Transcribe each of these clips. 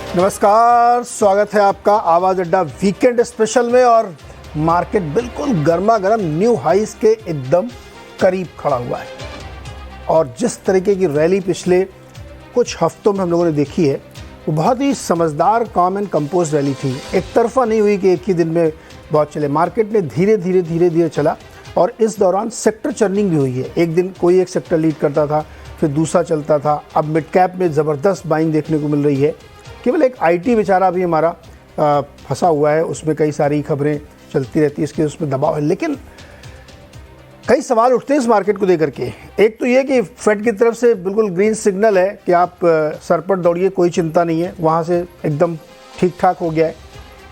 नमस्कार, स्वागत है आपका आवाज अड्डा वीकेंड स्पेशल में। और मार्केट बिल्कुल गर्मा गर्म न्यू हाइस के एकदम करीब खड़ा हुआ है। और जिस तरीके की रैली पिछले कुछ हफ्तों में हम लोगों ने देखी है, वो बहुत ही समझदार, कॉम एंड कंपोज रैली थी। एक तरफा नहीं हुई कि एक ही दिन में बहुत चले। मार्केट ने धीरे धीरे चला और इस दौरान सेक्टर चर्निंग भी हुई है। एक दिन कोई एक सेक्टर लीड करता था, फिर दूसरा चलता था। अब मिड कैप में ज़बरदस्त बाइंग देखने को मिल रही है। केवल एक आईटी बेचारा भी हमारा फंसा हुआ है, उसमें कई सारी खबरें चलती रहती है, इसके उसमें दबाव है। लेकिन कई सवाल उठते हैं इस मार्केट को लेकर के। एक तो ये कि फेड की तरफ से बिल्कुल ग्रीन सिग्नल है कि आप सर पर दौड़िए, कोई चिंता नहीं है, वहाँ से एकदम ठीक ठाक हो गया है।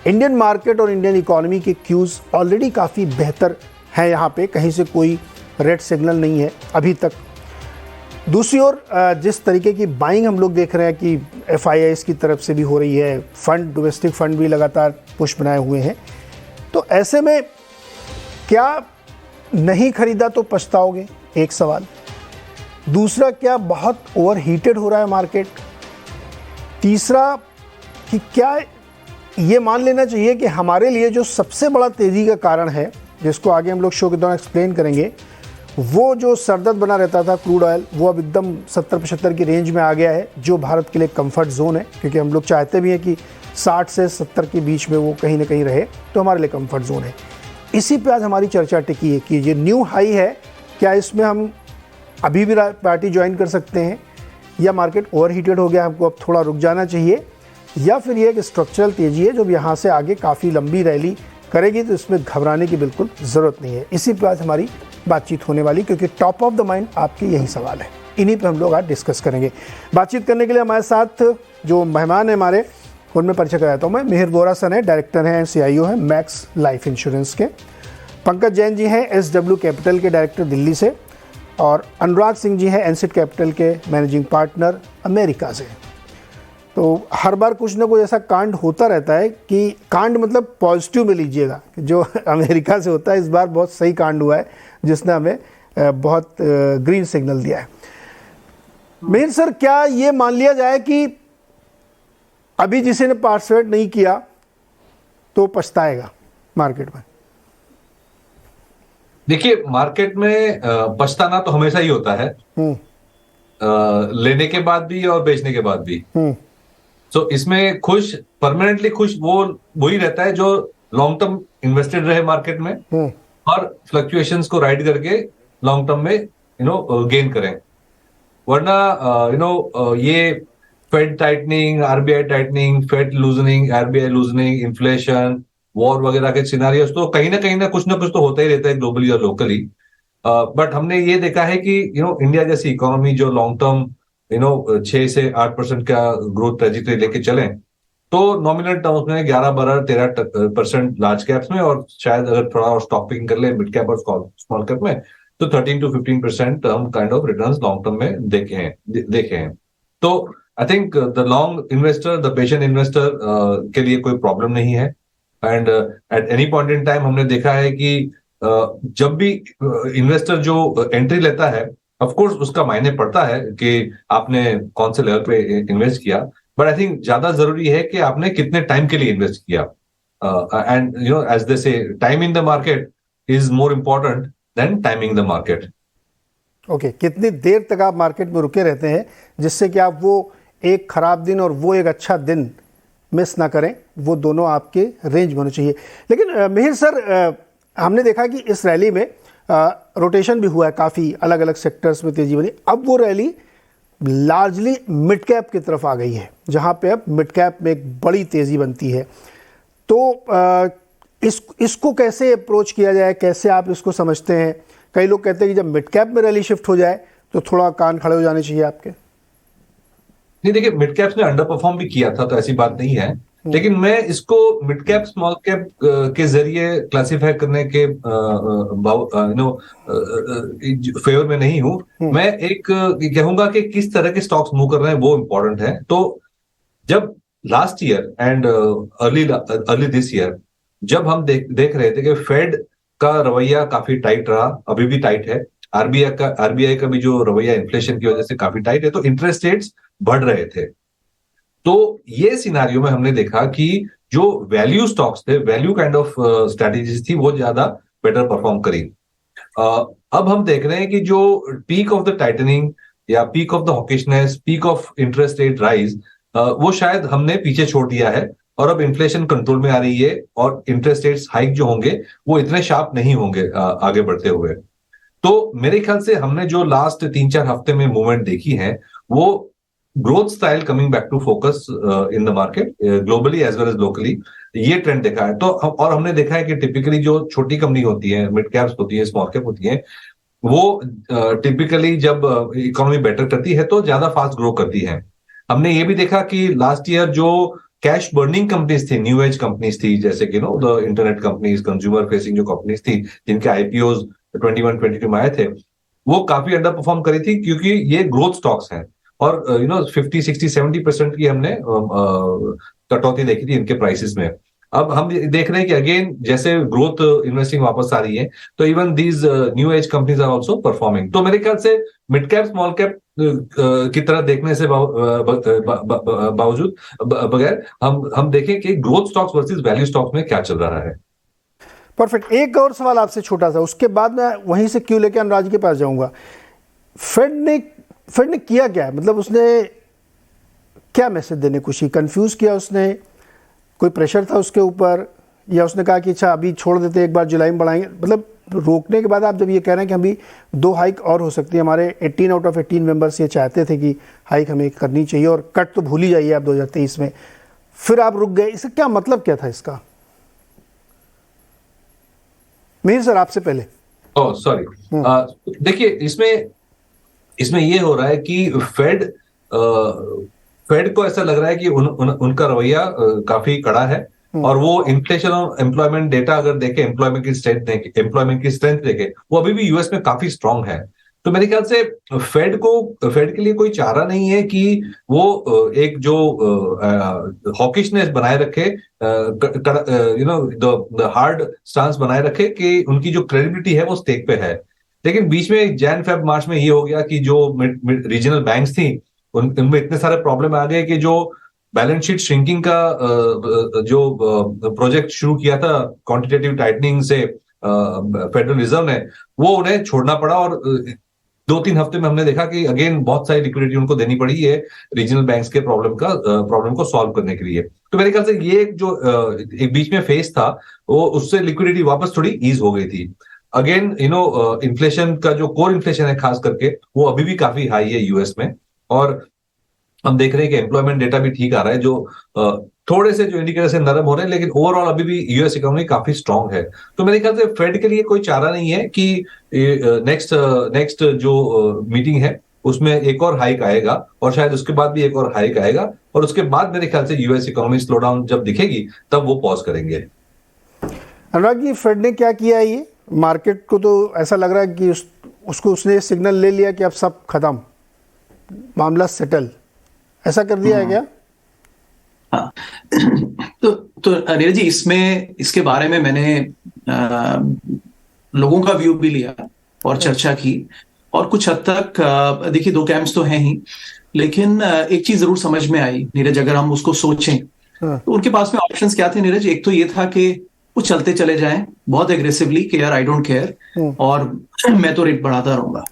इंडियन मार्केट और इंडियन इकॉनमी के क्यूज़ ऑलरेडी काफ़ी बेहतर हैं, यहाँ पे कहीं से कोई रेड सिग्नल नहीं है अभी तक। दूसरी ओर जिस तरीके की बाइंग हम लोग देख रहे हैं कि FIIs की तरफ से भी हो रही है, फंड, डोमेस्टिक फंड भी लगातार पुश बनाए हुए हैं, तो ऐसे में क्या नहीं खरीदा तो पछताओगे, एक सवाल। दूसरा, क्या बहुत ओवर हीटेड हो रहा है मार्केट। तीसरा कि क्या ये मान लेना चाहिए कि हमारे लिए जो सबसे बड़ा तेज़ी का कारण है, जिसको आगे हम लोग शो के दौरान एक्सप्लेन करेंगे, वो जो सरदर्द बना रहता था क्रूड ऑयल, वो अब एकदम 70-75 की रेंज में आ गया है, जो भारत के लिए कंफर्ट जोन है। क्योंकि हम लोग चाहते भी हैं कि 60 से 70 के बीच में वो कहीं ना कहीं रहे, तो हमारे लिए कंफर्ट जोन है। इसी पे आज हमारी चर्चा टिकी है कि ये न्यू हाई है, क्या इसमें हम अभी भी पार्टी ज्वाइन कर सकते हैं, या मार्केट ओवर हीटेड हो गया, हमको अब थोड़ा रुक जाना चाहिए, या फिर ये एक स्ट्रक्चरल तेज़ी है जो यहाँ से आगे काफ़ी लंबी रैली करेगी, तो इसमें घबराने की बिल्कुल ज़रूरत नहीं है। इसी पर आज हमारी बातचीत होने वाली, क्योंकि टॉप ऑफ द माइंड आपके यही सवाल है, इन्हीं पे हम लोग आज डिस्कस करेंगे। बातचीत करने के लिए हमारे साथ जो मेहमान हैं हमारे, उनमें परिचय कराता हूँ मैं। मिहिर बोरा सन है, डायरेक्टर हैं, CIO हैं मैक्स लाइफ इंश्योरेंस के। पंकज जैन जी हैं SW कैपिटल के डायरेक्टर दिल्ली से। और अनुराग सिंह जी हैं एनसिट कैपिटल के मैनेजिंग पार्टनर अमेरिका से। तो हर बार कुछ ना कुछ ऐसा कांड होता रहता है कि कांड मतलब पॉजिटिव में लीजिएगा, जो अमेरिका से होता है। इस बार बहुत सही कांड हुआ है, जिसने हमें बहुत ग्रीन सिग्नल दिया है। मिहिर सर, क्या ये मान लिया जाए कि अभी जिसे ने पार्टिसिपेट नहीं किया तो पछताएगा मार्केट में? देखिए, मार्केट में पछताना तो हमेशा ही होता है, लेने के बाद भी और बेचने के बाद भी। तो इसमें खुश, परमानेंटली खुश वही रहता है जो लॉन्ग टर्म इन्वेस्टेड रहे मार्केट में और फ्लक्चुएशंस को राइड करके लॉन्ग टर्म में गेन करें। वरना ये Fed tightening, RBI tightening, Fed loosening, RBI loosening, inflation, war वगैरह के सिनारियोस तो कहीं ना कुछ तो होता ही रहता है, ग्लोबली और लोकली। बट हमने ये देखा है कि इंडिया जैसी इकोनॉमी जो लॉन्ग टर्म 6 से 8% का ग्रोथ ट्रेजेक्टरी लेके चलें, तो नॉमिनल टर्म्स में 11, 12, 13% लार्ज कैप्स में, और शायद अगर थोड़ा और स्टॉक पिकिंग कर ले मिड कैप और स्मॉल कैप में, तो 13 to 15% हम kind of returns long term में देखे हैं। तो I think the long investor, the patient investor के लिए कोई प्रॉब्लम नहीं है। And at any point in time हमने देखा है कि जब भी इन्वेस्टर जो एंट्री लेता है, ऑफ कोर्स उसका मायने पड़ता है कि आपने कौन से लेवल पे इन्वेस्ट किया, बट आई थिंक ज्यादा जरूरी है कि आपने कितने टाइम के लिए इन्वेस्ट किया। एंड एज दे से, time in the market is more important then timing the market. Okay, कितनी देर तक आप मार्केट में रुके रहते हैं, जिससे कि आप वो एक खराब दिन और वो एक अच्छा दिन मिस ना करें, वो दोनों आपके रेंज में होने चाहिए। लेकिन मिहिर सर, हमने देखा कि इस रैली में रोटेशन भी हुआ है, काफ़ी अलग अलग सेक्टर्स में तेज़ी बनी। अब वो रैली लार्जली मिड कैप की तरफ आ गई है, जहाँ पे अब मिड कैप में एक बड़ी तेज़ी बनती है। तो इसको कैसे अप्रोच किया जाए, कैसे आप इसको समझते हैं? कई लोग कहते हैं कि जब मिड कैप में रैली शिफ्ट हो जाए तो थोड़ा कान खड़े हो जाने चाहिए आपके। नहीं, देखिए, मिड कैप्स ने अंडर परफॉर्म भी किया था, तो ऐसी बात नहीं है। लेकिन मैं इसको मिड कैप स्मॉल कैप के जरिए क्लासिफाई करने के फेवर में नहीं हूं। मैं एक कहूंगा कि किस तरह के स्टॉक्स मूव कर रहे हैं वो इंपॉर्टेंट है। तो जब last year and early this year जब हम देख रहे थे कि फेड का रवैया काफी टाइट रहा, अभी भी टाइट है, आरबीआई का भी जो रवैया इन्फ्लेशन की वजह से काफी टाइट है, तो इंटरेस्ट रेट्स बढ़ रहे थे। तो ये सिनारियो में हमने देखा कि जो वैल्यू स्टॉक्स थे, वैल्यू काइंड ऑफ स्ट्रेटेजीज थी, वो ज्यादा बेटर परफॉर्म करी। अब हम देख रहे हैं कि जो पीक ऑफ द टाइटनिंग या peak of the hawkishness, peak of interest rate rise, वो शायद हमने पीछे छोड़ दिया है और अब इन्फ्लेशन कंट्रोल में आ रही है और इंटरेस्ट रेट्स हाइक जो होंगे वो इतने शार्प नहीं होंगे आगे बढ़ते हुए। तो मेरे ख्याल से हमने जो लास्ट 3-4 हफ्ते में मूवमेंट देखी है वो growth style coming back to focus in the market globally as well as locally, ये ट्रेंड देखा है। तो और हमने देखा है कि टिपिकली जो छोटी कंपनी होती है, मिड कैप्स होती है, स्मॉल कैप होती है, वो टिपिकली जब इकोनॉमी बेटर करती है तो ज्यादा फास्ट ग्रो करती है। हमने ये भी देखा कि लास्ट ईयर जो कैश बर्निंग कंपनीज थी, न्यू एज कंपनीज थी, जैसे कि know the internet companies, consumer facing जो कंपनीज थी जिनके आईपीओ 21-22 में आए थे, वो काफी अंडर परफॉर्म करी थी क्योंकि ये ग्रोथ स्टॉक्स हैं और 50-60-70% की हमने कटौती देखी थी इनके प्राइसेस में। अब हम देख रहे हैं कि अगेन जैसे ग्रोथ इन्वेस्टिंग वापस आ रही है तो even these new age companies are also performing. तो मेरे ख्याल से मिड कैप स्मॉल कैप की तरह देखने से बावजूद बगैर हम देखें कि growth stocks versus value stocks में क्या चल रहा है। परफेक्ट। एक और सवाल आपसे छोटा सा, उसके बाद मैं वहीं से क्यों लेके अनुराज के पास जाऊंगा। फेड ने किया क्या, मतलब उसने क्या मैसेज देने खुशी, कंफ्यूज किया उसने, कोई प्रेशर था उसके ऊपर, या उसने कहा कि अच्छा अभी छोड़ देते एक बार जुलाई में बढ़ाएंगे। मतलब रोकने के बाद आप जब ये कह रहे हैं कि अभी 2 हाइक और हो सकती है, हमारे 18 आउट ऑफ 18 मेंबर्स ये चाहते थे कि हाइक हमें करनी चाहिए और कट तो भूल ही जाइए आप 2023 में, फिर आप रुक गए, इसका क्या मतलब क्या था इसका? मीर सर आपसे पहले। ओह सॉरी, देखिए इसमें ये हो रहा है कि फेड को ऐसा लग रहा है कि उनका रवैया काफी कड़ा है और वो इन्फ्लेशन और एम्प्लॉयमेंट डेटा अगर देखें, एम्प्लॉयमेंट की स्ट्रेंथ देखें, वो अभी भी यूएस में काफी स्ट्रांग है। तो मेरे ख्याल से फेड के लिए कोई चारा नहीं है कि वो एक जो हॉकिशनेस बनाए रखे, द हार्ड स्टांस बनाए रखे कि उनकी जो क्रेडिबिलिटी है वो स्टेक पे है। लेकिन बीच में जैन फेब मार्च में ये हो गया कि जो रीजनल बैंक्स थी उनमें इतने सारे प्रॉब्लम आ गए कि जो बैलेंस शीट श्रिंकिंग का जो प्रोजेक्ट शुरू किया था क्वांटिटेटिव टाइटनिंग से फेडरल रिजर्व ने, वो उन्हें छोड़ना पड़ा और 2-3 हफ्ते में हमने देखा कि अगेन बहुत सारी लिक्विडिटी उनको देनी पड़ी है रीजनल बैंक्स के प्रॉब्लम को सॉल्व करने के लिए। तो मेरे ख्याल से ये जो एक बीच में फेज था वो उससे लिक्विडिटी वापस थोड़ी ईज हो गई थी। अगेन इन्फ्लेशन का जो कोर इन्फ्लेशन है खास करके वो अभी भी काफी हाई है यूएस में, और हम देख रहे हैं कि एम्प्लॉयमेंट डेटा भी ठीक आ रहा है, जो थोड़े से जो इंडिकेटर से नरम हो रहे हैं, लेकिन ओवरऑल अभी भी यूएस इकोनॉमी काफी स्ट्रांग है। तो मेरे ख्याल से फेड के लिए कोई चारा नहीं है कि नेक्स्ट जो मीटिंग है उसमें एक और हाइक आएगा और शायद उसके बाद भी एक और हाइक आएगा और उसके बाद मेरे ख्याल से यूएस इकोनॉमी स्लो डाउन जब दिखेगी तब वो पॉज करेंगे। अनुराग जी, फेड ने क्या किया है, ये मार्केट को तो ऐसा लग रहा है कि उसको उसने सिग्नल ले लिया कि अब सब खत्म, मामला सेटल, ऐसा कर दिया है क्या? हाँ तो नीरज जी, इसके बारे में मैंने लोगों का व्यू भी लिया और चर्चा की, और कुछ हद तक देखिए 2 कैंप्स तो हैं ही, लेकिन एक चीज जरूर समझ में आई नीरज, अगर हम उसको सोचें तो उनके पास में ऑप्शंस क्या थे नीरज। एक तो ये था कि वो चलते चले जाएं बहुत एग्रेसिवली कि यार आई डोंट केयर और मैं तो रेट बढ़ाता रहूंगा।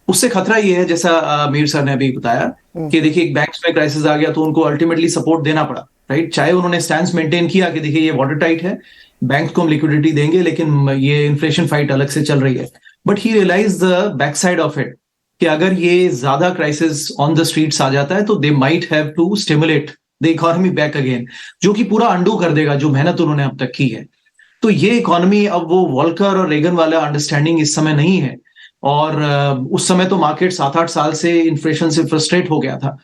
उससे खतरा ये है, जैसा मीर सर ने अभी बताया कि देखिए बैंक्स में क्राइसिस आ गया तो उनको अल्टीमेटली सपोर्ट देना पड़ा, राइट। चाहे उन्होंने स्टैंड मेंटेन किया कि देखिए ये वाटर टाइट है, बैंक को हम लिक्विडिटी देंगे, लेकिन ये इन्फ्लेशन फाइट अलग से चल रही है, but he realise the back side of it कि अगर ये ज्यादा क्राइसिस ऑन द स्ट्रीट्स आ जाता है तो they might have to stimulate the economy back again, जो कि पूरा अंडू कर देगा जो मेहनत उन्होंने अब तक की है। तो ये इकोनॉमी, अब वो वॉल्कर और रेगन वाला अंडरस्टैंडिंग इस समय नहीं है, और उस समय तो मार्केट 7-8 साल से इन्फ्लेशन से फ्रस्ट्रेट हो गया था,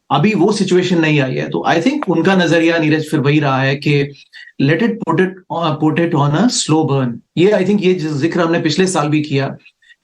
अभी वो सिचुएशन नहीं आई है। तो आई थिंक उनका नजरिया नीरज फिर वही रहा है कि let it put it on a slow burn. ये आई थिंक ये जिक्र हमने पिछले साल भी किया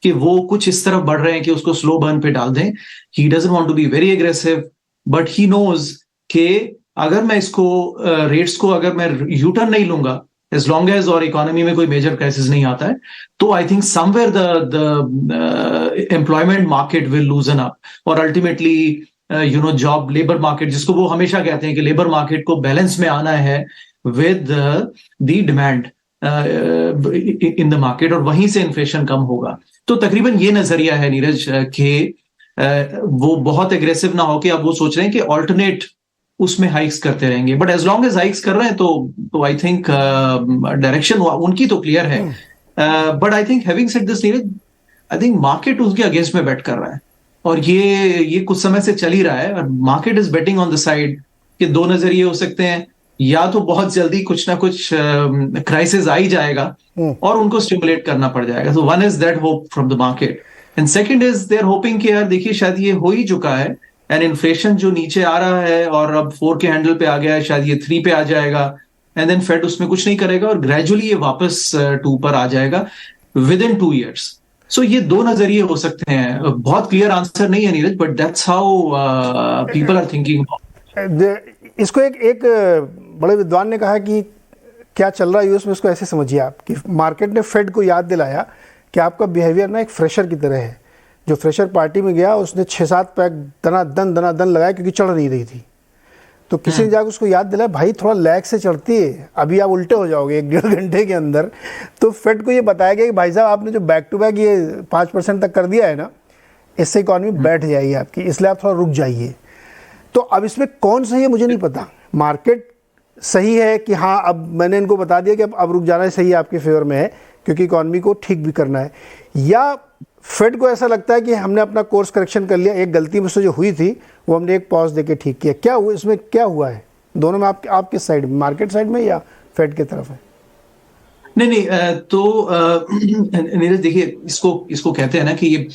कि वो कुछ इस तरफ बढ़ रहे हैं कि उसको स्लो बर्न पे डाल दें। He doesn't want to be very aggressive, but he knows कि अगर मैं इसको रेट्स को अगर मैं यूटर्न नहीं लूंगा as long as और इकोनॉमी में कोई मेजर क्राइसिस नहीं आता है, तो I think somewhere the employment market will लूजन up और अल्टीमेटली जॉब लेबर मार्केट, जिसको वो हमेशा कहते हैं कि लेबर मार्केट को बैलेंस में आना है with the demand in the market, और वहीं से इन्फ्लेशन कम होगा। तो तकरीबन ये नजरिया है नीरज कि वो बहुत एग्रेसिव ना होके अब वो सोच रहे हैं कि ऑल्टरनेट उसमें हाइक्स करते रहेंगे, but as long as hikes कर रहे हैं तो आई थिंक डायरेक्शन उनकी तो क्लियर है। But I think having said this Neeraj, I think market उसके अगेंस्ट में बेट कर रहा है, और ये कुछ समय से चल ही रहा है। और market is betting on the side कि दो नजरिए हो सकते हैं, या तो बहुत जल्दी कुछ ना कुछ क्राइसिस आ ही जाएगा और उनको स्टिमुलेट करना पड़ जाएगा। So one is that hope from the market, and second is they are hoping कि यार देखिए शायद ये हो ही चुका है, एंड इन्फ्लेशन जो नीचे आ रहा है और अब 4 के हैंडल पे आ गया है, शायद ये 3 पे आ जाएगा, एंड देन फेड उसमें कुछ नहीं करेगा और ग्रेजुअली ये वापस 2 पर आ जाएगा विद इन 2 years। सो ये दो नजरिए हो सकते हैं। बहुत क्लियर आंसर नहीं है Neeraj, but that's how people are thinking. इसको एक बड़े विद्वान ने कहा कि क्या चल रहा है यूएस में, इसको ऐसे समझिए आप कि मार्केट ने फेड को याद दिलाया कि आपका बिहेवियर ना एक फ्रेशर की तरह है। जो फ्रेशर पार्टी में गया उसने 6-7 पैक दना दन लगाया क्योंकि चढ़ नहीं रही थी, तो किसी ने जाकर उसको याद दिलाया भाई थोड़ा लैग से चढ़ती है, अभी आप उल्टे हो जाओगे 1-1.5 घंटे के अंदर। तो फेड को ये बताया गया कि भाई साहब आपने जो बैक टू बैक ये 5% तक कर दिया है ना, इससे इकॉनमी बैठ जाएगी आपकी, इसलिए आप थोड़ा रुक जाइए। तो अब इसमें कौन सही है मुझे नहीं पता। मार्केट सही है कि हाँ अब मैंने इनको बता दिया कि अब रुक जाना सही है, आपके फेवर में है क्योंकि इकॉनमी को ठीक भी करना है, या फेड को ऐसा लगता है कि हमने अपना कोर्स करेक्शन कर लिया, एक गलती मुझसे जो हुई थी वो हमने एक पॉज देके ठीक किया। क्या हुआ इसमें, क्या हुआ है दोनों में? आप किस साइड, मार्केट साइड में या फेड की तरफ है? नहीं, तो नीरज देखिए, इसको कहते हैं ना कि ये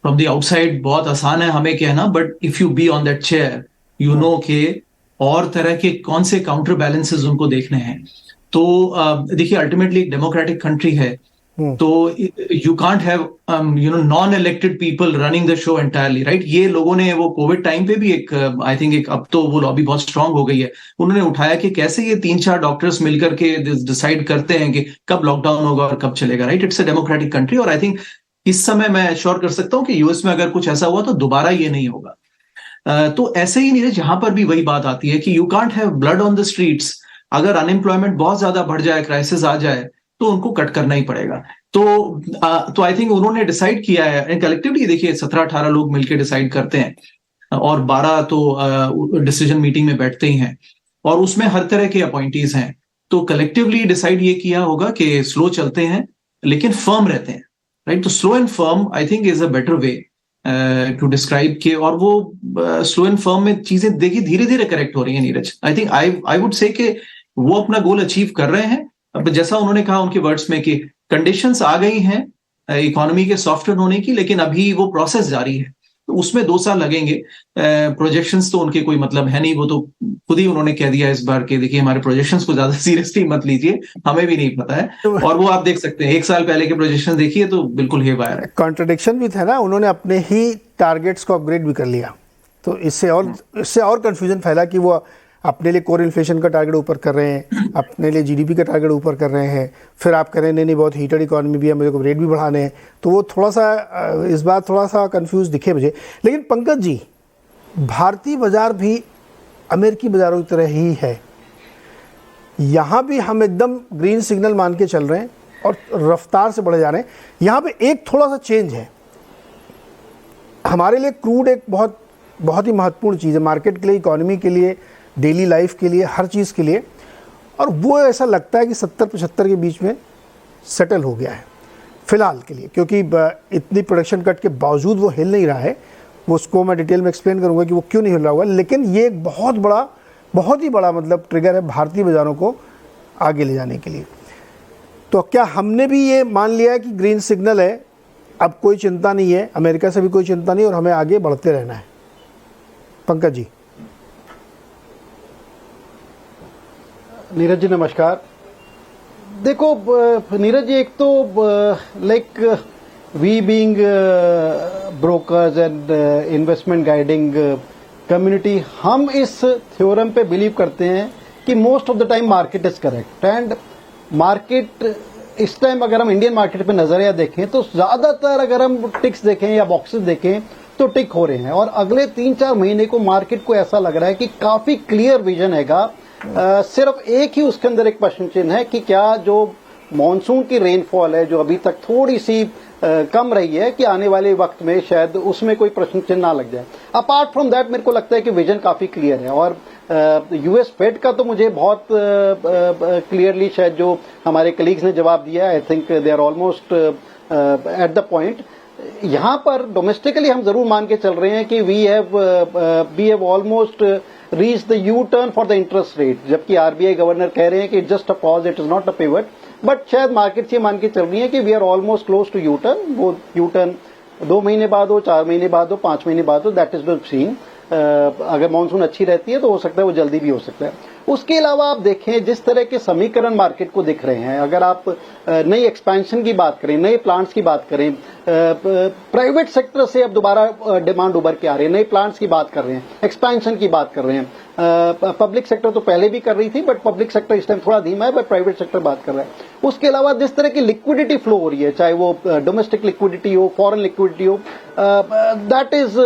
फ्रॉम द आउटसाइड बहुत आसान है हमें कहना, but if you be on that chair you know के और तरह के कौन से काउंटर बैलेंसेस उनको देखने हैं। तो देखिए अल्टीमेटली एक डेमोक्रेटिक कंट्री है, तो you can't have non elected people running the show entirely, right. ये लोगों ने वो कोविड टाइम पे भी एक आई थिंक एक अब तो वो लॉबी बहुत स्ट्रांग हो गई है, उन्होंने उठाया कि कैसे ये 3-4 डॉक्टर्स मिलकर के डिसाइड करते हैं कि कब लॉकडाउन होगा और कब चलेगा, right. It's a democratic country, और आई थिंक इस समय मैं श्योर कर सकता हूं कि यूएस में अगर कुछ ऐसा हुआ तो दोबारा ये नहीं होगा। तो ऐसे ही नीरज यहां पर भी वही बात आती है कि you can't have blood on the streets. अगर अनएम्प्लॉयमेंट बहुत ज्यादा बढ़ जाए, क्राइसिस आ जाए, तो उनको कट करना ही पड़ेगा। तो आई थिंक उन्होंने डिसाइड किया है कलेक्टिवली। देखिए 17-18 लोग मिलकर डिसाइड करते हैं और 12 तो डिसीजन मीटिंग में बैठते ही हैं, और उसमें हर तरह के अपॉइंटीज हैं। तो कलेक्टिवली डिसाइड ये किया होगा कि स्लो चलते हैं लेकिन फर्म रहते हैं, राइट। तो slow and firm I think is a better way to describe के, और वो स्लो एंड फर्म में चीजें देखिए धीरे धीरे करेक्ट हो रही है Neeraj. I think I would say कि वो अपना गोल अचीव कर रहे हैं। अब जैसा उन्होंने कहा उनके वर्ड्स में कि कंडीशंस आ गई हैं इकोनॉमी के सॉफ्टवेयर होने की, लेकिन अभी वो प्रोसेस जारी है, तो उसमें 2 साल लगेंगे। प्रोजेक्शंस तो उनके कोई मतलब है नहीं, वो तो खुद ही उन्होंने कह दिया इस बार के देखिए हमारे प्रोजेक्शंस को ज्यादा सीरियसली मत लीजिए, हमें भी नहीं पता है। और वो आप देख सकते हैं 1 साल पहले के प्रोजेक्शन देखिए तो बिल्कुल हेवायर है। कॉन्ट्रडिक्शन भी था ना, उन्होंने अपने ही टारगेट्स को अपग्रेड भी कर लिया, तो इससे और कंफ्यूजन फैला कि वो अपने लिए कोर इन्फ्लेशन का टारगेट ऊपर कर रहे हैं, अपने लिए जीडीपी का टारगेट ऊपर कर रहे हैं, फिर आप कह रहे हैं नहीं बहुत हीटेड इकोनॉमी भी है, मुझे को रेट भी बढ़ाने हैं। तो वो थोड़ा सा इस बार थोड़ा सा कंफ्यूज दिखे मुझे। लेकिन पंकज जी, भारतीय बाजार भी अमेरिकी बाजारों की तरह ही है, यहाँ भी हम एकदम ग्रीन सिग्नल मान के चल रहे हैं और रफ्तार से बढ़े जा रहे हैं। यहाँ पे एक थोड़ा सा चेंज है, हमारे लिए क्रूड एक बहुत ही महत्वपूर्ण चीज़ है, मार्केट के लिए, इकोनॉमी के लिए, डेली लाइफ के लिए, हर चीज़ के लिए, और वो ऐसा लगता है कि 70-75 के बीच में सेटल हो गया है फ़िलहाल के लिए, क्योंकि इतनी प्रोडक्शन कट के बावजूद वो हिल नहीं रहा है। वो उसको मैं डिटेल में एक्सप्लेन करूँगा कि वो क्यों नहीं हिल रहा होगा, लेकिन ये एक बहुत ही बड़ा मतलब ट्रिगर है भारतीय बाज़ारों को आगे ले जाने के लिए। तो क्या हमने भी ये मान लिया है कि ग्रीन सिग्नल है, अब कोई चिंता नहीं है, अमेरिका से भी कोई चिंता नहीं और हमें आगे बढ़ते रहना है? पंकज जी। नीरज जी नमस्कार। देखो नीरज जी, एक तो like we being brokers and investment guiding community, हम इस थ्योरम पे बिलीव करते हैं कि most of the time market is correct, and market इस टाइम अगर हम इंडियन मार्केट पे नजरिया देखें तो ज्यादातर अगर हम टिक्स देखें या बॉक्सेस देखें तो टिक हो रहे हैं और अगले 3-4 महीने को मार्केट को ऐसा लग रहा है कि काफी क्लियर विजन हैगा। सिर्फ एक ही उसके अंदर एक प्रश्न चिन्ह है कि क्या जो मॉनसून की रेनफॉल है जो अभी तक थोड़ी सी कम रही है कि आने वाले वक्त में शायद उसमें कोई प्रश्न चिन्ह ना लग जाए। अपार्ट फ्रॉम दैट मेरे को लगता है कि विजन काफी क्लियर है और यूएस फेड का तो मुझे बहुत क्लियरली शायद जो हमारे कलीग्स ने जवाब दिया, I think they are almost at the point. यहां पर डोमेस्टिकली हम जरूर मान के चल रहे हैं कि we have almost reach the U turn for the interest rate, जबकि आरबीआई गवर्नर कह रहे हैं कि just a pause, it is not a pivot. But शायद मार्केट ये मान के चल रही है कि we are almost close to U turn. वो यू टर्न 2 महीने बाद हो, 4 महीने बाद हो, 5 महीने बाद हो, दैट इज द सीन। अगर मानसून अच्छी रहती है तो हो सकता है वो जल्दी भी हो सकता है। उसके अलावा आप देखें जिस तरह के समीकरण मार्केट को दिख रहे हैं, अगर आप नई एक्सपेंशन की बात करें, नए प्लांट्स की बात करें, प्राइवेट सेक्टर से अब दोबारा डिमांड उभर के आ रही है, नए प्लांट्स की बात कर रहे हैं, एक्सपेंशन की बात कर रहे हैं। पब्लिक सेक्टर तो पहले भी कर रही थी बट पब्लिक सेक्टर इस टाइम थोड़ा धीमा है, बट प्राइवेट सेक्टर बात कर रहा है। उसके अलावा जिस तरह की लिक्विडिटी फ्लो हो रही है, चाहे वो डोमेस्टिक लिक्विडिटी हो, फॉरेन लिक्विडिटी हो, that is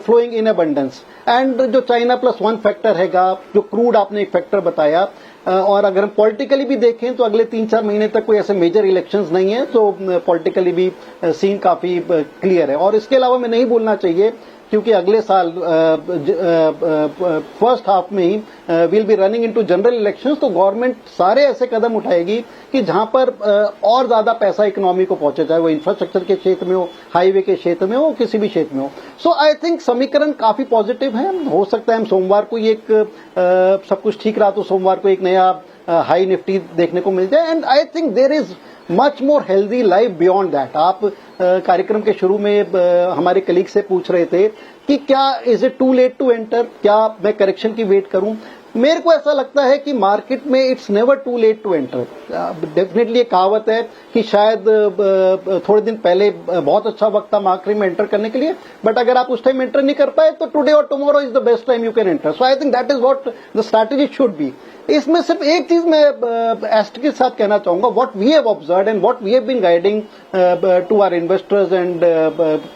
flowing in abundance. And जो चाइना प्लस 1 फैक्टर हैगा, जो क्रूड आपने एक फैक्टर बताया, और अगर हम पॉलिटिकली भी देखें तो अगले 3-4 महीने तक कोई ऐसे मेजर इलेक्शंस नहीं है, तो पॉलिटिकली भी सीन काफी क्लियर है। और इसके अलावा मैं नहीं बोलना चाहिए क्योंकि अगले साल फर्स्ट हाफ में he will be running into general elections, तो गवर्नमेंट सारे ऐसे कदम उठाएगी कि जहां पर और ज्यादा पैसा इकोनॉमी को पहुंचे, चाहे वो इंफ्रास्ट्रक्चर के क्षेत्र में हो, हाईवे के क्षेत्र में हो, किसी भी क्षेत्र में हो। सो आई थिंक समीकरण काफी पॉजिटिव है। हो सकता है हम सोमवार को एक सब कुछ ठीक रहा तो सोमवार को एक नया हाई निफ्टी देखने को मिल जाए। And I think there is much more healthy life beyond that. आप कार्यक्रम के शुरू में हमारे कलीग से पूछ रहे थे कि क्या is it too late to enter, क्या मैं करेक्शन की वेट करूं। मेरे को ऐसा लगता है कि मार्केट में it's never too late to enter. Definitely एक कहावत है कि शायद थोड़े दिन पहले बहुत अच्छा वक्त था मार्केट में एंटर करने के लिए, बट अगर आप उस टाइम एंटर नहीं कर पाए तो टुडे और tomorrow is the best time you can enter. So I think that is what the strategy should be. इसमें सिर्फ एक चीज मैं एस्ट के साथ कहना चाहूंगा, what we have observed and what we have been guiding to our investors and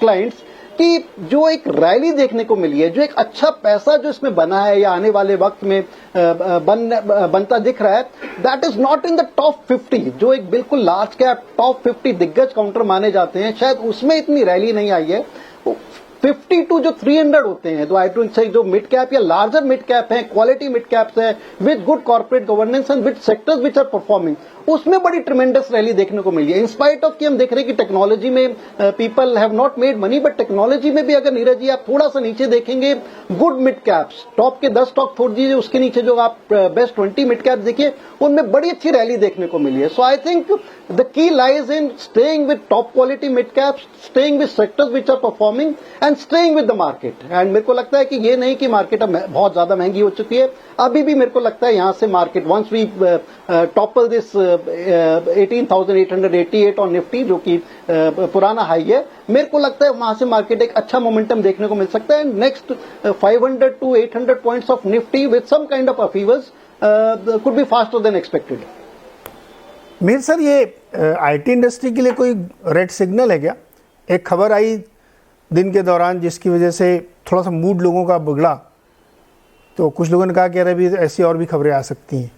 clients, कि जो एक रैली देखने को मिली है, जो एक अच्छा पैसा जो इसमें बना है या आने वाले वक्त में बनता दिख रहा है, that is not in the top 50, जो एक बिल्कुल लार्ज कैप टॉप 50 दिग्गज काउंटर माने जाते हैं, शायद उसमें इतनी रैली नहीं आई है। 50 टू जो 300 होते हैं, तो आई डोंट से जो मिड कैप या लार्जर मिड कैप है, क्वालिटी मिड कैप्स है with good corporate governance and with sectors which are performing, उसमें बड़ी ट्रिमेंडस रैली देखने को मिली है। इन स्पाइट ऑफ कि हम देख रहे हैं कि टेक्नोलॉजी में people have not made money, but technology में भी अगर नीरज जी आप थोड़ा सा नीचे देखेंगे, गुड मिड कैप्स, टॉप के 10 स्टॉक छोड़ दीजिए, उसके नीचे जो आप बेस्ट 20 मिड कैप्स देखिए, उनमें बड़ी अच्छी रैली देखने को मिली है। So I think the key lies in staying with top quality mid caps, staying with sectors which are performing and staying with the market. And मेरे को लगता है कि ये नहीं कि मार्केट अब बहुत ज्यादा महंगी हो चुकी है, अभी भी मेरे को लगता है यहां से market once we topple this 18,888 on Nifty, जो कि पुराना हाई है, मेरे को लगता है वहां से मार्केट एक अच्छा मोमेंटम देखने को मिल सकता है। Next 500 to 800 points of Nifty with some kind of upheavals could be faster than expected. Mir sir, ये आईटी इंडस्ट्री के लिए कोई रेड सिग्नल है क्या? एक खबर आई दिन के दौरान जिसकी वजह से थोड़ा सा मूड लोगों का बिगड़ा, तो कुछ लोगों ने कहा कि अरे अभी ऐसी और भी खबरें आ सकती हैं।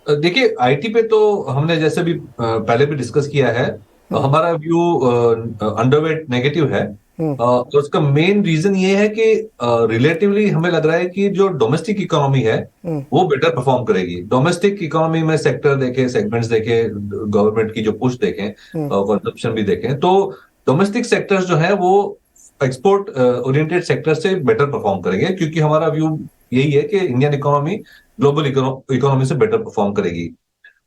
देखिए, आईटी पे तो हमने जैसे भी पहले भी डिस्कस किया है, हमारा व्यू अंडरवेट नेगेटिव है। और उसका मेन रीजन ये है कि रिलेटिवली हमें लग रहा है कि जो डोमेस्टिक इकोनॉमी है वो बेटर परफॉर्म करेगी। डोमेस्टिक इकोनॉमी में सेक्टर देखें, सेगमेंट्स देखें, गवर्नमेंट की जो पुश देखें, कंजप्शन भी देखें, तो डोमेस्टिक सेक्टर्स जो है वो एक्सपोर्ट ओरिएंटेड सेक्टर से बेटर परफॉर्म करेंगे, क्योंकि हमारा व्यू यही है कि इंडियन इकोनॉमी ग्लोबल इकोनॉमी से बेटर परफॉर्म करेगी।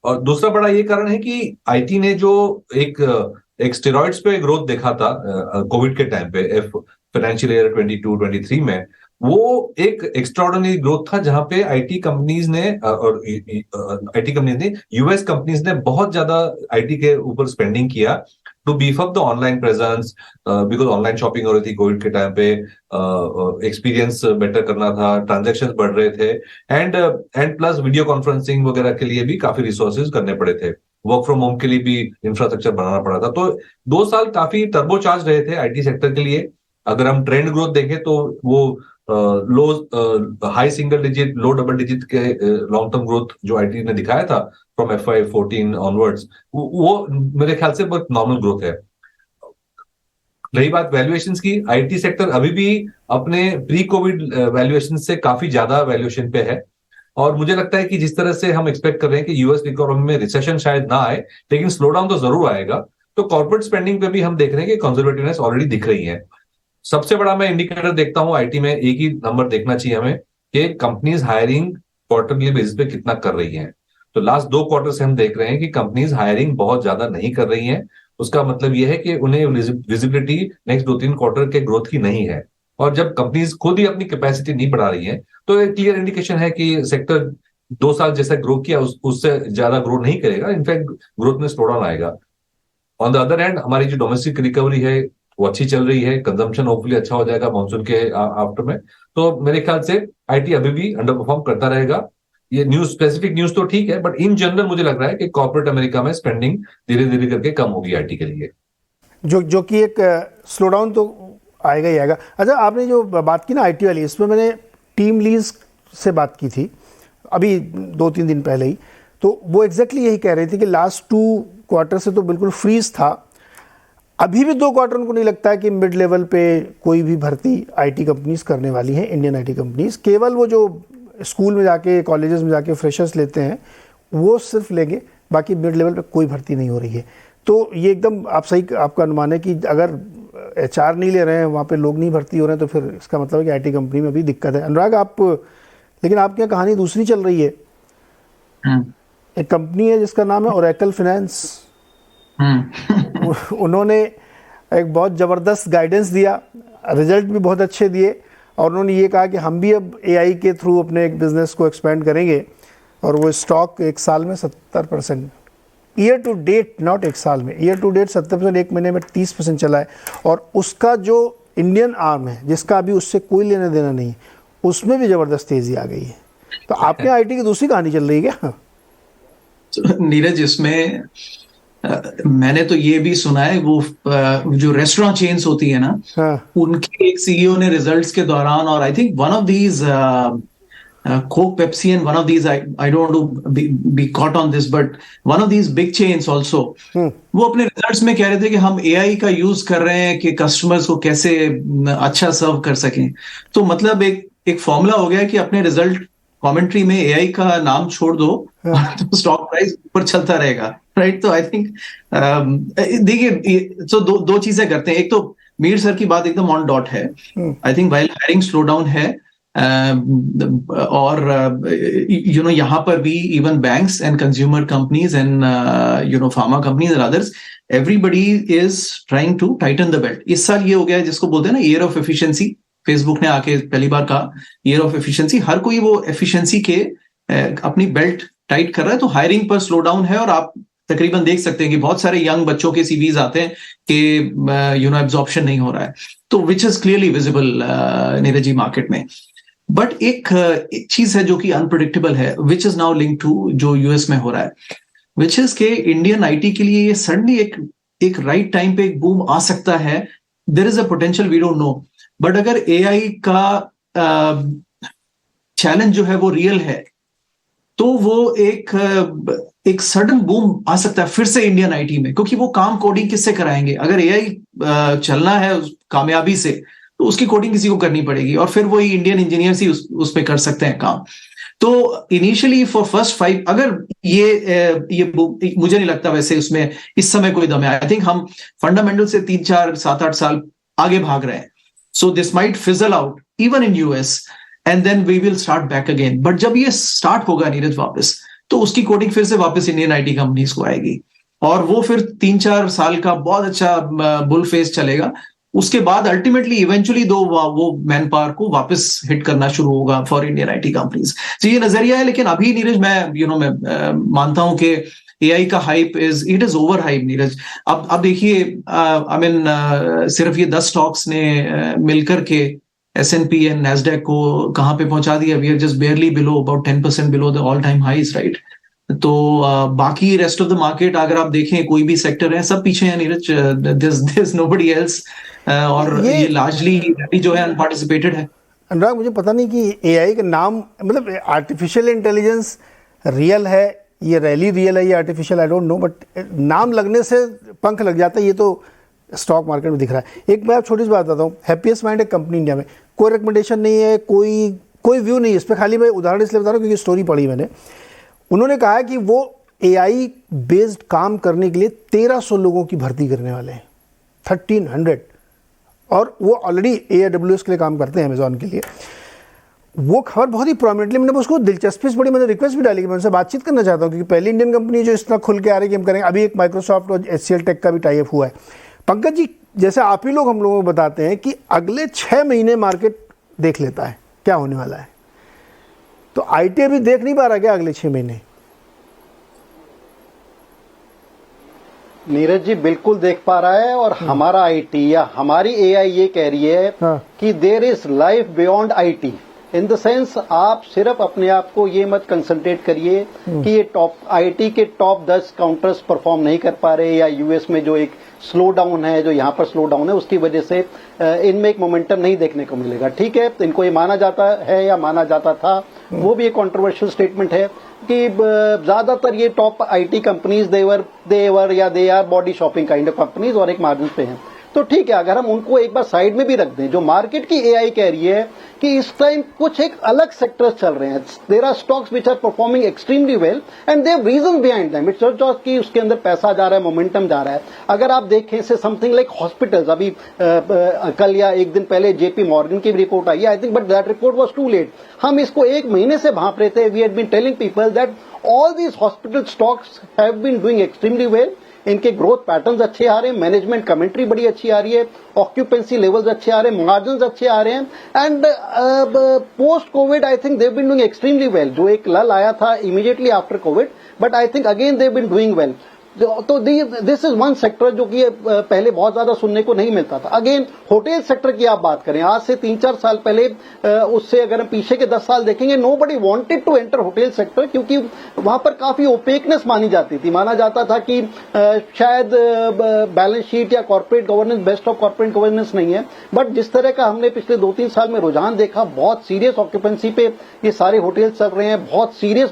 और दूसरा बड़ा ये कारण है कि आईटी ने जो एक स्टेरॉइड्स पे ग्रोथ देखा था कोविड के टाइम पे, फाइनेंशियल ईयर 22-23 में, वो एक एक्स्ट्राऑर्डिनरी ग्रोथ था, जहां पे आईटी कंपनीज ने यूएस कंपनीज ने बहुत ज्यादा आईटी के ऊपर स्पेंडिंग किया to beef up the online presence, because online shopping हो रही थी कोविड के टाइम पे, एक्सपीरियंस बेटर करना था, ट्रांजैक्शंस बढ़ रहे थे, एंड प्लस वीडियो कॉन्फ्रेंसिंग वगैरह के लिए भी काफी रिसोर्सेज करने पड़े थे। वर्क फ्रॉम होम के लिए भी इंफ्रास्ट्रक्चर बनाना पड़ा था। तो 2 साल काफी टर्बोचार्ज रहे थे आईटी सेक्टर के लिए। अगर हम ट्रेंड ग्रोथ देखें तो वो हाई सिंगल डिजिट, लो डबल डिजिट के लॉन्ग टर्म ग्रोथ जो आईटी ने दिखाया था फ्रॉम FY14 ऑनवर्ड्स, वो मेरे ख्याल से बहुत नॉर्मल ग्रोथ है। रही बात वैल्यूएशंस की, आईटी सेक्टर अभी भी अपने प्री कोविड वैल्यूएशन से काफी ज्यादा वैल्यूएशन पे है। और मुझे लगता है कि जिस तरह से हम एक्सपेक्ट कर रहे हैं कि यूएस इकोनॉमी में रिसेशन शायद ना आए, लेकिन स्लो डाउन तो जरूर आएगा। तो कॉर्पोरेट स्पेंडिंग पे भी हम देख रहे हैं कि कंजर्वेटिवनेस ऑलरेडी दिख रही है। सबसे बड़ा मैं इंडिकेटर देखता हूं आईटी में, एक ही नंबर देखना चाहिए हमें कि कंपनीज हायरिंग क्वार्टरली बेसिस पे कितना कर रही हैं। तो लास्ट 2 क्वार्टर से हम देख रहे हैं कि कंपनीज हायरिंग बहुत ज्यादा नहीं कर रही हैं। उसका मतलब यह है कि उन्हें विजिबिलिटी नेक्स्ट 2-3 क्वार्टर के ग्रोथ की नहीं है। और जब कंपनीज खुद ही अपनी कैपेसिटी नहीं बढ़ा रही है तो एक क्लियर इंडिकेशन है कि सेक्टर 2 साल जैसा ग्रो किया उससे ज्यादा ग्रो नहीं करेगा, इनफैक्ट ग्रोथ में स्लो डाउन आएगा। ऑन द अदर हैंड हमारी जो डोमेस्टिक रिकवरी है वो अच्छी चल रही है, कंजम्पशन होपफुली अच्छा हो जाएगा मानसून के आफ्टर में। तो मेरे ख्याल से आईटी अभी भी अंडर परफॉर्म करता रहेगा। ये न्यूज, स्पेसिफिक न्यूज तो ठीक है, बट इन जनरल मुझे लग रहा है कि कॉर्पोरेट अमेरिका में स्पेंडिंग धीरे धीरे करके कम होगी आईटी के लिए, जो कि एक स्लो डाउन तो आएगा ही आएगा। अच्छा, आपने जो बात की ना आईटी वाली, इसमें मैंने टीम लीज से बात की थी अभी 2-3 दिन पहले ही, तो वो एग्जैक्टली यही कह रही थी कि लास्ट 2 क्वार्टर से तो बिल्कुल फ्रीज था। अभी भी 2 क्वार्टर उनको नहीं लगता है कि मिड लेवल पे कोई भी भर्ती आईटी कंपनीज करने वाली हैं, इंडियन आईटी कंपनीज। केवल वो जो स्कूल में जाके, कॉलेजेस में जाके फ्रेशर्स लेते हैं वो सिर्फ लेंगे, बाकी मिड लेवल पे कोई भर्ती नहीं हो रही है। तो ये एकदम आप सही, आपका अनुमान है कि अगर HR नहीं ले रहे हैं, वहाँ पे लोग नहीं भर्ती हो रहे हैं, तो फिर इसका मतलब है कि आईटी कंपनी में भी दिक्कत है। अनुराग, लेकिन आपके यहाँ कहानी दूसरी चल रही है। एक कंपनी है जिसका नाम है ओरेकल फाइनेंस। उन्होंने एक बहुत ज़बरदस्त गाइडेंस दिया, रिजल्ट भी बहुत अच्छे दिए, और उन्होंने ये कहा कि हम भी अब AI के थ्रू अपने एक बिजनेस को एक्सपेंड करेंगे। और वो स्टॉक 1 साल में 70%, ईयर टू डेट, नॉट 1 साल में, ईयर टू डेट 70%, 1 महीने में 30% चला है। और उसका जो इंडियन आर्म है, जिसका अभी उससे कोई लेना देना नहीं, उसमें भी ज़बरदस्त तेज़ी आ गई है। तो आपके आईटी की दूसरी कहानी चल रही है क्या? नीरज, इसमें मैंने तो ये भी सुना है, वो जो रेस्टोरेंट चेन्स होती है ना, उनके एक CEO ने रिजल्ट्स के दौरान, और I think one of these Coke, Pepsi, and one of these, I don't want to be caught on this, but one of these big chains also, वो अपने रिजल्ट्स में कह रहे थे कि हम AI का यूज कर रहे हैं कि कस्टमर्स को कैसे अच्छा सर्व कर सकें। तो मतलब एक फॉर्मूला हो गया कि अपने रिजल्ट कमेंट्री में AI का नाम छोड़ दो तो स्टॉक प्राइस ऊपर चलता रहेगा, राइट? तो आई थिंक देखिए, तो दो चीजें करते हैं। एक तो मीर सर की बात एकदम ऑन डॉट है। I think while hiring slow down है, और यहाँ पर भी even banks and consumer companies and pharma companies and others, everybody is trying to tighten the belt. इस साल ये हो गया है जिसको बोलते हैं ना ईयर ऑफ एफिशिएंसी। फेसबुक ने आके पहली बार कहा ईयर ऑफ एफिशिएंसी। हर कोई वो एफिशिएंसी के अपनी बेल्ट टाइट कर रहा है। तो हायरिंग पर स्लो डाउन है, और आप तकरीबन देख सकते हैं कि बहुत सारे यंग बच्चों के CVs आते हैं कि एब्जॉर्प्शन नहीं हो रहा है, तो which is clearly visible Neeraj ji market में। बट एक चीज है जो कि अनप्रेडिक्टेबल है, which is now link to जो यूएस में हो रहा है, विच इज के इंडियन आईटी के लिए ये सडनली एक राइट टाइम पे एक बूम आ सकता है। There is a potential, we don't know, but अगर AI का चैलेंज जो है वो रियल है, तो वो एक सडन बूम आ सकता है फिर से इंडियन आईटी में, क्योंकि वो काम कोडिंग किससे कराएंगे? अगर AI चलना है कामयाबी से, तो उसकी कोडिंग किसी को करनी पड़ेगी, और फिर वही इंडियन इंजीनियर्स ही उस पे कर सकते हैं काम। तो इनिशियली फॉर फर्स्ट 5, अगर ये मुझे नहीं लगता वैसे उसमें इस समय कोई दम है। आई थिंक हम फंडामेंटल से 3, 4, 7, 8 साल आगे भाग रहे हैं। So this might fizzle out even in US, and then we will start back again. But जब ये स्टार्ट होगा नीरज वापस, तो उसकी कोडिंग फिर से वापस इंडियन आईटी कंपनीज को आएगी, और वो फिर 3-4 साल का बहुत अच्छा बुल फेस चलेगा। उसके बाद अल्टीमेटली इवेंचुअली वो मैन पावर को वापस हिट करना शुरू होगा फॉर इंडियन आईटी कंपनीज। तो ये नजरिया है। लेकिन अभी नीरज मैं मानता हूं कि AI का hype it is over hype Neeraj. अब देखिए, सिर्फ ये 10 स्टॉक्स ने मिलकर के S&P एंड नैस्डैक को कहां पे पहुंचा दिया। We are just barely below, about 10% below the all time highs, right? तो बाकी रेस्ट ऑफ द मार्केट अगर आप देखें कोई भी सेक्टर है सब पीछे हैं नीरज, दिस नोबडी एल्स, और ये लार्जली जो है अनपार्टिसिपेटेड है। अनुराग, मुझे पता नहीं कि एआई का नाम, मतलब आर्टिफिशियल इंटेलिजेंस रियल है, ये रैली रियल है, ये artificial, I don't know, but नाम लगने से पंख लग जाता है, ये तो स्टॉक मार्केट में दिख रहा है। एक मैं आप छोटी सी बात बताता हूँ, हैप्पीएस्ट माइंड एक कंपनी इंडिया में, कोई रिकमेंडेशन नहीं है, कोई व्यू नहीं है इस पर, खाली मैं उदाहरण इसलिए बता रहा हूँ क्योंकि स्टोरी पढ़ी मैंने। उन्होंने कहा है कि वो एआई बेस्ड काम करने के लिए 1300 लोगों की भर्ती करने वाले हैं, 1300, और वो ऑलरेडी AWS के लिए काम करते हैं, अमेजॉन के लिए। वो खबर बहुत ही प्रोमिनेंटली, मैंने उसको दिलचस्पी से पढ़ी, मैंने रिक्वेस्ट भी डाली कि मैं उनसे बातचीत करना चाहता हूँ, क्योंकि पहली इंडियन कंपनी जो इस तरह खुल के आ रही है कि हम करेंगे। अभी एक माइक्रोसॉफ्ट और HCL टेक का भी टाई अप हुआ है। पंकज जी, जैसे आप ही लोग हम लोगों को बताते हैं कि अगले 6 महीने मार्केट देख लेता है क्या होने वाला है, तो IT अभी देख नहीं पा रहा क्या अगले 6 महीने? नीरज जी बिल्कुल देख पा रहा है, और हमारा IT या हमारी AI ये कह रही है कि there is life beyond IT, in the sense आप सिर्फ अपने आप को ये मत कंसंट्रेट करिए कि ये IT के टॉप 10 काउंटर्स परफॉर्म नहीं कर पा रहे, या US में जो एक स्लो डाउन है, जो यहाँ पर स्लो डाउन है, उसकी वजह से इनमें एक मोमेंटम नहीं देखने को मिलेगा। ठीक है, तो इनको ये माना जाता है या माना जाता था, वो भी एक कंट्रोवर्शियल स्टेटमेंट है कि ज्यादातर ये top IT companies they our body shopping kind of companies और एक मार्जिन पे हैं। तो ठीक है, अगर हम उनको एक बार साइड में भी रख दें, जो मार्केट की AI कह रही है कि इस टाइम कुछ एक अलग सेक्टर्स चल रहे हैं, there are stocks which are performing extremely well and they have reason behind them, it's not just कि उसके अंदर पैसा जा रहा है, मोमेंटम जा रहा है। अगर आप देखें से समथिंग लाइक हॉस्पिटल्स, अभी कल या एक दिन पहले JP मॉर्गन की रिपोर्ट आई है, I think, but that report was too late. हम इसको 1 महीने से भांप रहे थे, we had been telling people that all these hospital stocks have been doing extremely well, इनके ग्रोथ पैटर्न्स अच्छे आ रहे हैं, मैनेजमेंट कमेंट्री बड़ी अच्छी आ रही है, ऑक्यूपेंसी लेवल्स अच्छे आ रहे हैं, मार्जिन्स अच्छे आ रहे हैं, and post Covid I think they have been doing extremely well. जो एक लल आया था immediately after Covid, but I think again they have been doing well. तो दिस इज वन सेक्टर जो कि पहले बहुत ज्यादा सुनने को नहीं मिलता था। अगेन होटल सेक्टर की आप बात करें, आज से 3-4 साल पहले, उससे अगर हम पीछे के 10 साल देखेंगे, nobody wanted to enter hotel sector, क्योंकि वहां पर काफी ओपेकनेस मानी जाती थी। माना जाता था कि शायद बैलेंस शीट या corporate governance, best of corporate governance नहीं है। बट जिस तरह का हमने पिछले 2-3 साल में रुझान देखा, बहुत सीरियस ऑक्यूपेंसी पे ये सारे होटल चल रहे हैं, बहुत सीरियस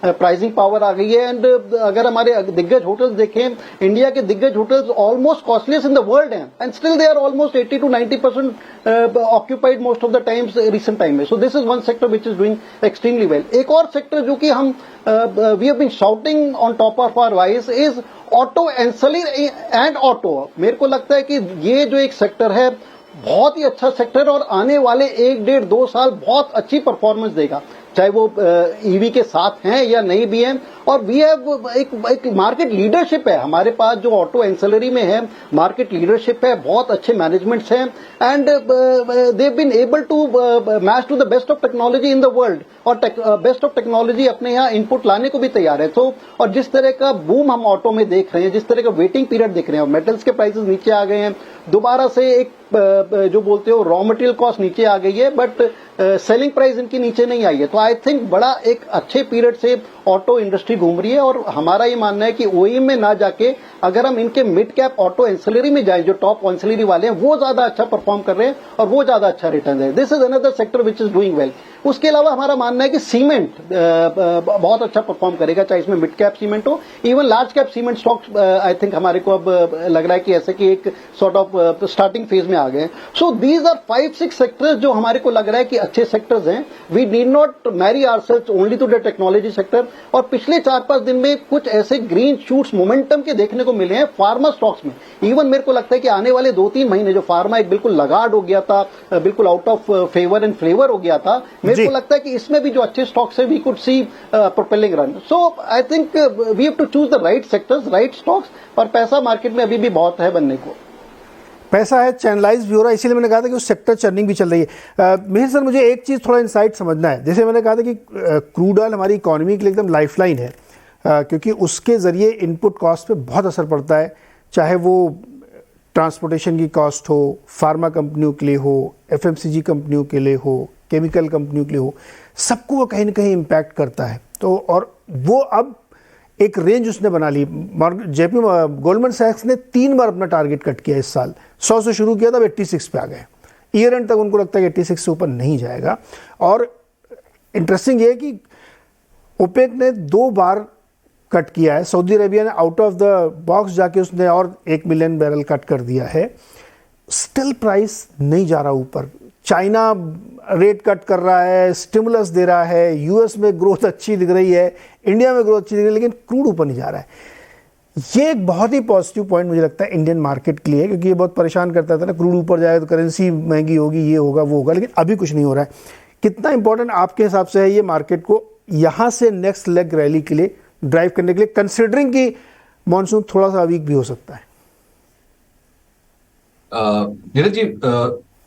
प्राइसिंग पावर आ गई है। एंड अगर हमारे दिग्गज होटल्स देखें, इंडिया के दिग्गज hotels almost costliest in the world हैं, and still they are almost 80 to 90% occupied most of the times recent time में। So this is one sector which is doing extremely well. एक और sector जो कि हम we have been shouting on top of our voice is auto ancillary and auto. मेरे को लगता है कि ये जो एक सेक्टर है बहुत ही अच्छा सेक्टर, और आने वाले 1-1.5-2 साल बहुत अच्छी परफॉर्मेंस देगा, चाहे वो EV के साथ हैं या नहीं भी हैं। और वी हैव एक मार्केट लीडरशिप है हमारे पास, जो ऑटो एंसिलरी में है, मार्केट लीडरशिप है, बहुत अच्छे मैनेजमेंट्स हैं, and they have been able to match to the best of technology in the world, और बेस्ट ऑफ टेक्नोलॉजी अपने यहाँ इनपुट लाने को भी तैयार है। तो और जिस तरह का बूम हम ऑटो में देख रहे हैं, जिस तरह का वेटिंग पीरियड देख रहे हैं, मेटल्स के प्राइसेस नीचे आ गए हैं, दोबारा से एक जो बोलते हो रॉ मटेरियल कॉस्ट नीचे आ गई है, बट सेलिंग प्राइस इनकी नीचे नहीं आई है। तो आई थिंक बड़ा एक अच्छे पीरियड से ऑटो इंडस्ट्री घूम रही है, और हमारा ये मानना है कि OEM में ना जाके अगर हम इनके मिड कैप ऑटो एंसिलरी में जाएं, जो टॉप एंसिलरी वाले हैं, वो ज्यादा अच्छा परफॉर्म कर रहे हैं और वो ज्यादा अच्छा रिटर्न है। This is another sector which is doing well. उसके अलावा हमारा मानना है कि सीमेंट बहुत अच्छा परफॉर्म करेगा, चाहे इसमें मिड कैप सीमेंट हो, even large cap cement stocks I think हमारे को अब लग रहा है कि ऐसे कि एक सॉर्ट ऑफ स्टार्टिंग फेज में आ गए। सो दीज आर 5-6 सेक्टर्स जो हमारे को लग रहा है कि अच्छे सेक्टर्स हैं। We need not marry ourselves only to the technology sector. और पिछले 4-5 दिन में कुछ ऐसे ग्रीन शूट्स मोमेंटम के देखने को मिले हैं फार्मा स्टॉक्स में। इवन मेरे को लगता है कि आने वाले 2-3 महीने जो फार्मा एक बिल्कुल लगाड हो गया था, बिल्कुल out of favour and flavour हो गया था, मेरे को लगता है कि इसमें भी जो अच्छे स्टॉक्स है we could see propelling run. So I think we have to choose the right sectors, right stocks, और पैसा मार्केट में अभी भी बहुत है बनने को। पैसा है, चैनलाइज भी हो रहा है, इसीलिए मैंने कहा था कि उस सेक्टर चर्निंग भी चल रही है। मिहिर सर, मुझे एक चीज़ थोड़ा इनसाइट समझना है। जैसे मैंने कहा था कि क्रूड ऑयल हमारी इकोनॉमी के लिए एकदम लाइफलाइन है, क्योंकि उसके ज़रिए इनपुट कॉस्ट पे बहुत असर पड़ता है, चाहे वो ट्रांसपोर्टेशन की कॉस्ट हो, फार्मा कंपनियों के लिए हो, FMCG कंपनियों के लिए हो, केमिकल कंपनियों के लिए हो, सबको वो कहीं ना कहीं इम्पैक्ट करता है। तो और वो अब एक रेंज उसने बना ली। जेपी गोल्डमैन सैक्स ने 3 बार अपना टारगेट कट किया इस साल। 100 से शुरू किया था, अब 86 पे आ गए। ईयर एंड तक उनको लगता है कि 86 से ऊपर नहीं जाएगा। और इंटरेस्टिंग ये है कि ओपेक ने 2 बार कट किया है। सऊदी अरेबिया ने आउट ऑफ द बॉक्स जाके उसने और 1 मिलियन बैरल कट कर दिया है। स्टिल प्राइस नहीं जा रहा ऊपर। चाइना रेट कट कर रहा है, स्टिमुलस दे रहा है, यूएस में ग्रोथ अच्छी दिख रही है, इंडिया में ग्रोथ अच्छी दिख रही है, लेकिन क्रूड ऊपर नहीं जा रहा है। ये एक बहुत ही पॉजिटिव पॉइंट मुझे लगता है इंडियन मार्केट के लिए, क्योंकि ये बहुत परेशान करता था ना, क्रूड ऊपर जाए तो करेंसी महंगी होगी, ये होगा वो होगा, लेकिन अभी कुछ नहीं हो रहा है। कितना इंपॉर्टेंट आपके हिसाब से है ये मार्केट को यहाँ से नेक्स्ट लेग रैली के लिए ड्राइव करने के लिए, कंसिडरिंग कि मॉनसून थोड़ा सा वीक भी हो सकता है? नीरज जी,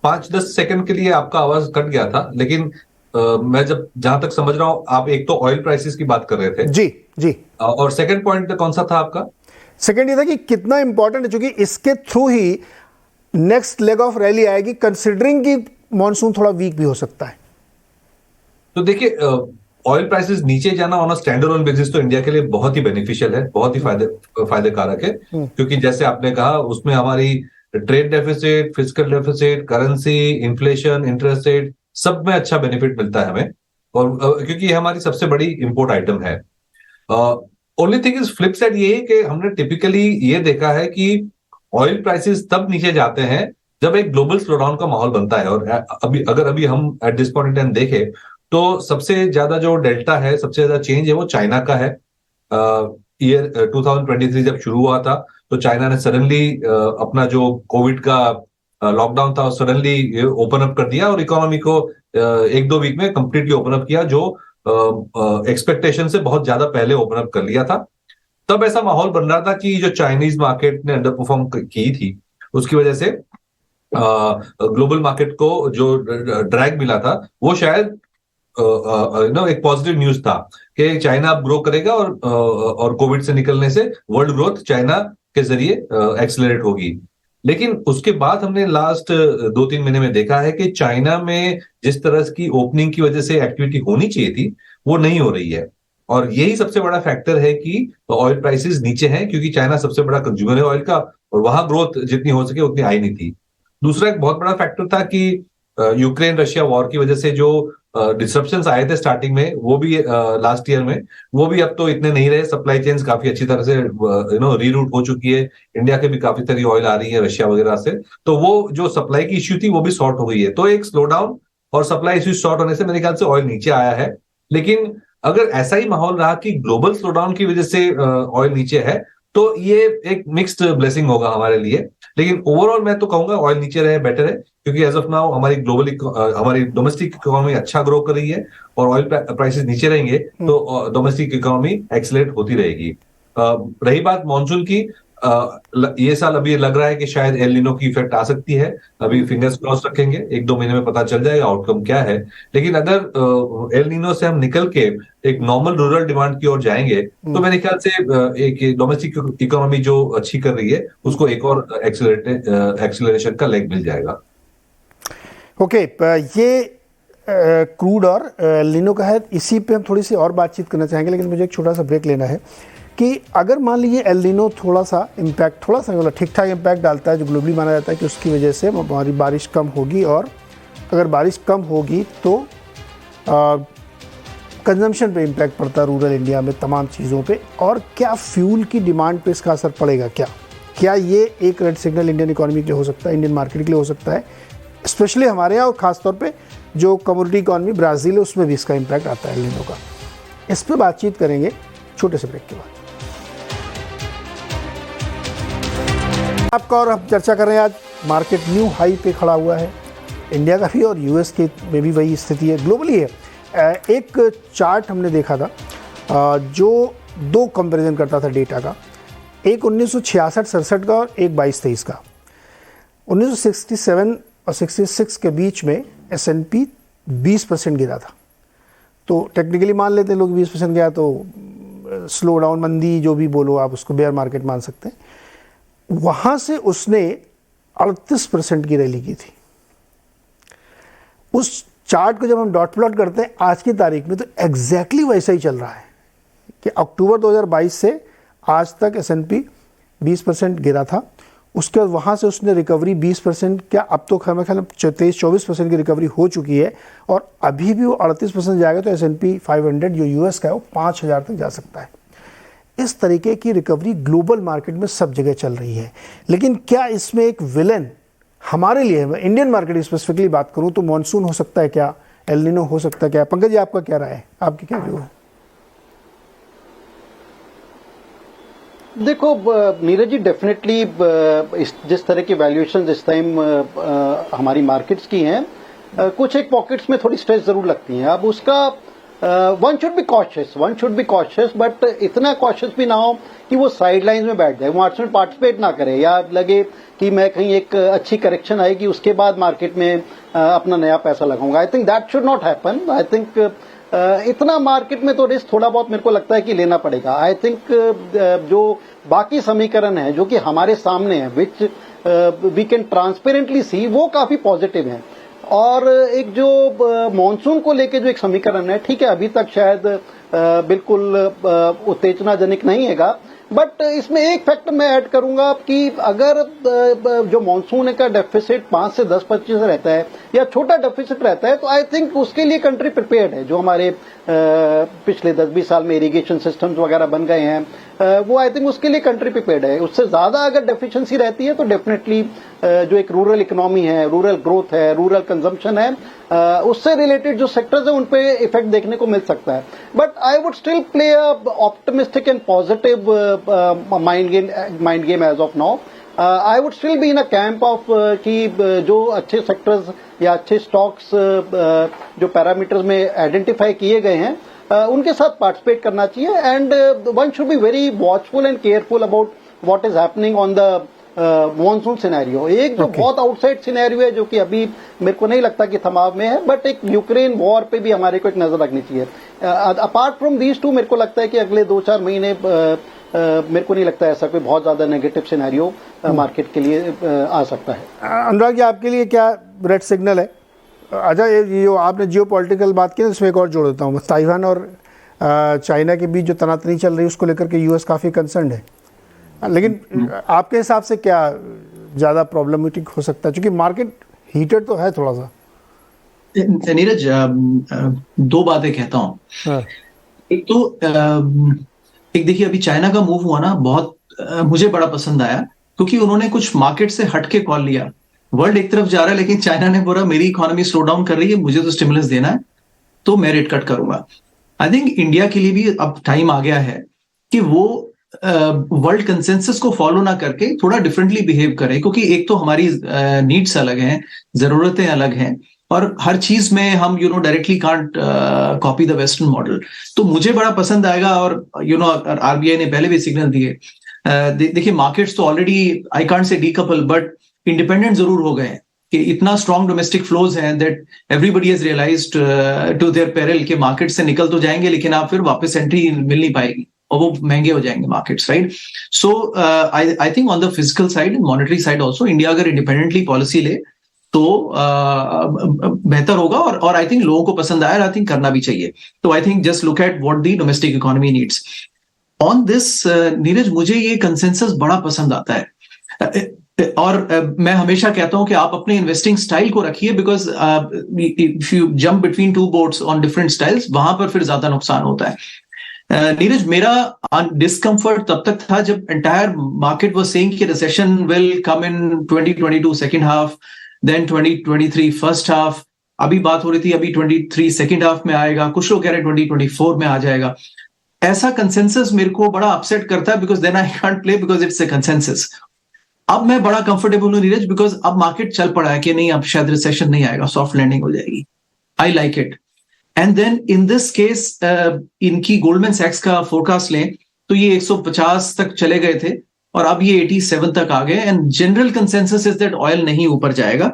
5-10 सेकंड के लिए आपका आवाज कट गया था, लेकिन मैं जहां तक समझ रहा हूं, आप एक तो ऑयल प्राइसेस की बात कर रहे थे। जी जी। और सेकंड पॉइंट कौन सा था आपका? सेकंड ये था कि कितना इंपॉर्टेंट है, क्योंकि इसके through he next leg of rally आएगी, कंसिडरिंग कि मॉनसून थोड़ा वीक भी हो सकता है। तो देखिए, ऑयल प्राइसेस नीचे जाना on a stand alone basis तो इंडिया के लिए बहुत ही बेनिफिशियल है, बहुत ही फायदे कारक है, क्योंकि जैसे आपने कहा उसमें हमारी trade deficit, fiscal deficit, currency, inflation, interest rate, सब में अच्छा बेनिफिट मिलता है हमें, और क्योंकि ये हमारी सबसे बड़ी इंपोर्ट आइटम है। Only thing is flip side ये है कि हमने टिपिकली ये देखा है कि ऑयल प्राइसेस तब नीचे जाते हैं जब एक ग्लोबल स्लोडाउन का माहौल बनता है। और अभी हम at this point in time देखें तो सबसे ज्यादा जो डेल्टा है, सबसे ज्यादा चेंज है वो चाइना का है। ईयर 2023 जब शुरू हुआ था तो चाइना ने सडनली अपना जो कोविड का लॉकडाउन था सडनली ओपन अप कर दिया और इकोनॉमी को 1-2 वीक में कंप्लीटली ओपन अप किया, जो एक्सपेक्टेशन से बहुत ज्यादा पहले ओपन अप कर लिया था। तब ऐसा माहौल बन रहा था कि जो चाइनीज मार्केट ने अंडर परफॉर्म की थी, उसकी वजह से ग्लोबल मार्केट को जो ड्रैग मिला था वो शायद एक पॉजिटिव न्यूज था कि चाइना अब ग्रो करेगा और कोविड से निकलने से वर्ल्ड ग्रोथ चाइना के जरिए एक्सेलरेट होगी। लेकिन उसके बाद हमने लास्ट 2-3 महीने में देखा है कि चाइना में जिस तरह की ओपनिंग की वजह से एक्टिविटी होनी चाहिए थी वो नहीं हो रही है, और यही सबसे बड़ा फैक्टर है कि ऑयल प्राइसेस नीचे हैं, क्योंकि चाइना सबसे बड़ा कंज्यूमर है ऑयल का और वहां ग्रोथ जितनी हो सके उतनी आई नहीं थी। दूसरा एक बहुत बड़ा फैक्टर था कि यूक्रेन रशिया वॉर की वजह से जो डिसरप्शंस आए थे स्टार्टिंग में, वो भी लास्ट ईयर में, वो भी अब तो इतने नहीं रहे। सप्लाई चेन्स काफी अच्छी तरह से रीरूट हो चुकी है, इंडिया के भी काफी सारी ऑयल आ रही है रशिया वगैरह से, तो वो जो सप्लाई की इश्यू थी वो भी सॉर्ट हो गई है। तो एक स्लो डाउन और सप्लाई इश्यू सॉर्ट होने से मेरे ख्याल से ऑयल नीचे आया है। लेकिन अगर ऐसा ही माहौल रहा कि ग्लोबल स्लो डाउन की वजह से ऑयल नीचे है तो ये एक मिक्स्ड ब्लेसिंग होगा हमारे लिए। लेकिन ओवरऑल मैं तो कहूंगा ऑयल नीचे रहे बेटर है, क्योंकि एज ऑफ नाउ हमारी डोमेस्टिक इकोनॉमी अच्छा ग्रो कर रही है और ऑयल प्राइसेस नीचे रहेंगे तो डोमेस्टिक इकोनॉमी एक्सेलरेट होती रहेगी। रही बात मॉनसून की, ये साल अभी लग रहा है कि शायद एल नीनो की इफेक्ट आ सकती है। अभी फिंगर्स क्रॉस रखेंगे, 1-2 महीने में पता चल जाएगा आउटकम क्या है। लेकिन अगर एल नीनो से हम निकल के एक नॉर्मल रूरल डिमांड की ओर जाएंगे तो मेरे ख्याल से एक डोमेस्टिक इकोनॉमी जो अच्छी कर रही है उसको एक और एक्सेलरेशन का लेग मिल जाएगा। ओके, ये क्रूड और एल नीनो का है, इसी पे हम थोड़ी सी और बातचीत करना चाहेंगे, लेकिन मुझे एक छोटा सा ब्रेक लेना है कि अगर मान लीजिए एल नीनो थोड़ा सा मतलब ठीक ठाक इम्पैक्ट डालता है, जो ग्लोबली माना जाता है कि उसकी वजह से हमारी बारिश कम होगी, और अगर बारिश कम होगी तो कंजम्पशन पे इम्पैक्ट पड़ता है रूरल इंडिया में तमाम चीज़ों पे, और क्या फ्यूल की डिमांड पे इसका असर पड़ेगा? क्या ये एक रेड सिग्नल इंडियन इकोनॉमी के लिए हो सकता है, इंडियन मार्केट के लिए हो सकता है, स्पेशली हमारे यहाँ, और ख़ासतौर पे जो कमोडिटी इकोनॉमी ब्राज़ील है उसमें भी इसका इम्पैक्ट आता है एल नीनो का? इस पर बातचीत करेंगे छोटे से ब्रेक के बाद। आपका और हम चर्चा कर रहे हैं आज, मार्केट न्यू हाई पे खड़ा हुआ है, इंडिया का भी और यूएस के में भी वही स्थिति है, ग्लोबली है। एक चार्ट हमने देखा था जो 2 कंपैरिजन करता था डेटा का, एक 1966-67 का और एक 22-23 का। 1967 और 66 के बीच में S&P 20% गिरा था, तो टेक्निकली मान लेते हैं लोग 20% गया तो स्लो डाउन, मंदी जो भी बोलो आप उसको, बेयर मार्केट मान सकते हैं। वहाँ से उसने 38% की रैली की थी। उस चार्ट को जब हम डॉट प्लॉट करते हैं आज की तारीख में तो एग्जैक्टली वैसा ही चल रहा है कि अक्टूबर 2022 से आज तक S&P 20% गिरा था, उसके बाद वहाँ से उसने रिकवरी 20% क्या, अब तो मेरे ख्याल 23-24% की रिकवरी हो चुकी है, और अभी भी वो 38% जाएगा तो S&P 500 जो US का है वो 5000 तक जा सकता है। इस तरीके की रिकवरी ग्लोबल मार्केट में सब जगह चल रही है। लेकिन क्या इसमें एक विलन हमारे लिए, इंडियन मार्केट स्पेसिफिकली बात करूं तो मॉनसून हो सकता है क्या, एल नीनो हो सकता है क्या? पंकज जी, आपका क्या राय है, आपकी क्या व्यू है? देखो नीरज जी, डेफिनेटली जिस तरह की वैल्यूएशन इस टाइम हमारी मार्केट्स की हैं, कुछ एक पॉकेट्स में थोड़ी स्ट्रेस जरूर लगती हैं। अब उसका one should be cautious, but इतना कॉशियस भी ना हो कि वो साइड लाइन्स में बैठ जाए, मार्केट में पार्टिसिपेट ना करे, या लगे कि मैं कहीं एक अच्छी करेक्शन आएगी उसके बाद मार्केट में अपना नया पैसा लगाऊंगा। आई think that should not happen. I think इतना मार्केट में तो रिस्क थोड़ा बहुत मेरे को लगता है कि लेना पड़ेगा। आई थिंक जो बाकी समीकरण है जो कि हमारे सामने है, विच वी कैन ट्रांसपेरेंटली सी, वो काफी पॉजिटिव है। और एक जो मॉनसून को लेके जो एक समीकरण है, ठीक है, अभी तक शायद बिल्कुल उत्तेजनाजनक नहीं हैगा, बट इसमें एक फैक्टर मैं ऐड करूंगा कि अगर जो मॉनसून का डेफिसिट 5 से 10% रहता है या छोटा डेफिसिट रहता है, तो आई थिंक उसके लिए कंट्री प्रिपेयर्ड है। जो हमारे पिछले 10-20 साल में इरिगेशन सिस्टम्स वगैरह बन गए हैं, वो आई थिंक उसके लिए कंट्री प्रिपेयर्ड है। उससे ज्यादा अगर डेफिशिएंसी रहती है तो डेफिनेटली जो एक रूरल इकोनॉमी है, रूरल ग्रोथ है, रूरल कंजम्पशन है, उससे रिलेटेड जो सेक्टर्स हैं उन पे इफेक्ट देखने को मिल सकता है। But I would still play a optimistic and positive mind game as of now. I would still be in a camp of कि जो अच्छे सेक्टर्स या अच्छे स्टॉक्स जो पैरामीटर्स में आइडेंटिफाई किए गए हैं, उनके साथ पार्टिसिपेट करना चाहिए। And one should be very watchful and careful about what is happening on the monsoon scenario. एक जो बहुत आउटसाइड सिनेरियो है जो कि अभी मेरे को नहीं लगता कि थमाव में है, बट एक यूक्रेन वॉर पे भी हमारे को एक नजर रखनी चाहिए। अपार्ट फ्रॉम दीज टू, मेरे को लगता है कि अगले 2-4 महीने मेरे को नहीं लगता ऐसा कोई बहुत ज्यादा नेगेटिव सिनेरियो मार्केट के लिए आ सकता है। अनुराग जी, आपके लिए क्या रेड सिग्नल है? अच्छा, ये जो आपने जियो पॉलिटिकल बात की है, इसमें एक और जोड़ देता हूँ। ताइवान और चाइना के बीच जो तनातनी चल रही है उसको लेकर के यूएस काफ़ी कंसर्न है, लेकिन आपके हिसाब से क्या ज़्यादा प्रॉब्लमेटिक हो सकता है, क्योंकि मार्केट हीटेड तो है थोड़ा सा? नीरज, 2 बातें कहता हूँ। हाँ। एक तो एक देखिए, अभी चाइना का मूव हुआ ना, बहुत मुझे बड़ा पसंद आया, क्योंकि उन्होंने कुछ मार्केट से हटके कॉल लिया। वर्ल्ड एक तरफ जा रहा है, लेकिन चाइना ने बोला मेरी इकोनॉमी स्लो डाउन कर रही है, मुझे तो स्टिमुलस देना है, तो मैं रेट कट करूंगा। आई थिंक इंडिया के लिए भी अब टाइम आ गया है कि वो वर्ल्ड कंसेंसस को फॉलो ना करके थोड़ा डिफरेंटली बिहेव करें, क्योंकि एक तो हमारी नीड्स अलग हैं, जरूरतें अलग हैं, और हर चीज में हम directly can't copy the western model. तो मुझे बड़ा पसंद आएगा, और आरबीआई ने पहले भी सिग्नल दिए। देखिए, मार्केट्स तो already, I can't say decouple, but independent जरूर हो गए कि इतना स्ट्रॉन्ग डोमेस्टिक फ्लोज हैं that everybody has realized to their peril कि मार्केट से निकल तो जाएंगे, लेकिन आप फिर वापस एंट्री मिल नहीं पाएगी और वो महंगे हो जाएंगे markets, right? So I think on the physical side, monetary side also, India अगर इंडिपेंडेंटली पॉलिसी ले तो बेहतर होगा, और आई थिंक लोगों को पसंद आया, आई थिंक करना भी चाहिए। तो I think just look at what the domestic economy needs. On this Neeraj, मुझे ये कंसेंसस बड़ा पसंद आता है, और मैं हमेशा कहता हूं कि आप अपने इन्वेस्टिंग स्टाइल को रखिए, because if you jump between 2 boats on different styles, वहां पर फिर ज्यादा नुकसान होता है। नीरज, मेरा डिस्कंफर्ट तब तक था जब एंटायर मार्केट वाज सेइंग कि recession will come in 2022 second half, then 2023 first half. अभी बात हो रही थी अभी 23 सेकंड हाफ में आएगा, कुछ लोग कह रहे हैं 2024 में आ जाएगा। ऐसा कंसेंसस मेरे को बड़ा अपसेट करता है, because then I can't play, because it's a consensus. अब मैं बड़ा कंफर्टेबल हूं नीरज, बिकॉज अब मार्केट चल पड़ा है कि नहीं, अब शायद रिसेशन नहीं आएगा, सॉफ्ट लैंडिंग हो जाएगी। I like it. And then in this case, इनकी गोल्डमैन सैक्स का फोरकास्ट लें तो ये 150 तक चले गए थे, और अब ये 87 तक आ गए। And general consensus is that oil नहीं ऊपर जाएगा।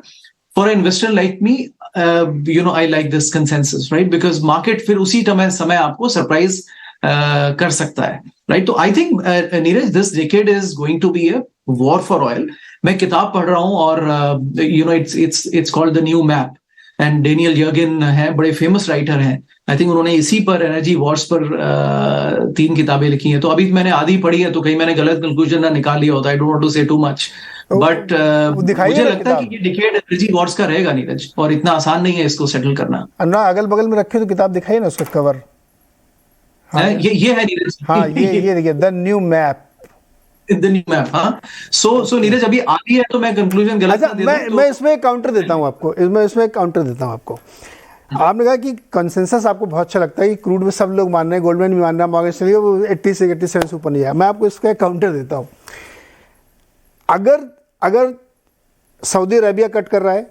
For investor like me, I like this consensus, right? Because market फिर उसी समय आपको सरप्राइज कर सकता है, राइट? तो I think Neeraj, this decade is going to be a war for oil. मैं किताब पढ़ रहा हूं, और it's called the new map, and Daniel Yergin हैं, बड़े फेमस राइटर हैं। आई थिंक उन्होंने इसी पर, एनर्जी वॉर्स पर 3 किताबें लिखी हैं। तो अभी मैंने आधी पढ़ी है, तो कहीं मैंने गलत कंक्लूजन ना निकाल लिया होता। आई डोंट वांट टू से टू मच, बट मुझे लगता है कि ये डिकेड एनर्जी वॉर्स का रहेगा नीरज, और इतना आसान नहीं है इसको सेटल करना। ना अगल बगल में रखे तो किताब दिखाई ना उसका कवर। हाँ, ये है नीरज। हाँ, ये देखिए, the new map. The new map. हाँ, सो नीरज अभी आधी है, तो मैं कंक्लूजन गलत अच्छा, मैं इसमें काउंटर देता हूँ आपको, इसमें काउंटर देता हूँ आपको। आपने कहा कि कंसेंसस आपको बहुत अच्छा लगता है कि क्रूड में सब लोग मान रहे हैं, गोल्डमैन भी मान रहा है, मॉर्गन स्टैनली वो 80 से 87 से ऊपर नहीं आया। मैं आपको इसका काउंटर देता हूँ। अगर सऊदी अरेबिया कट कर रहा है,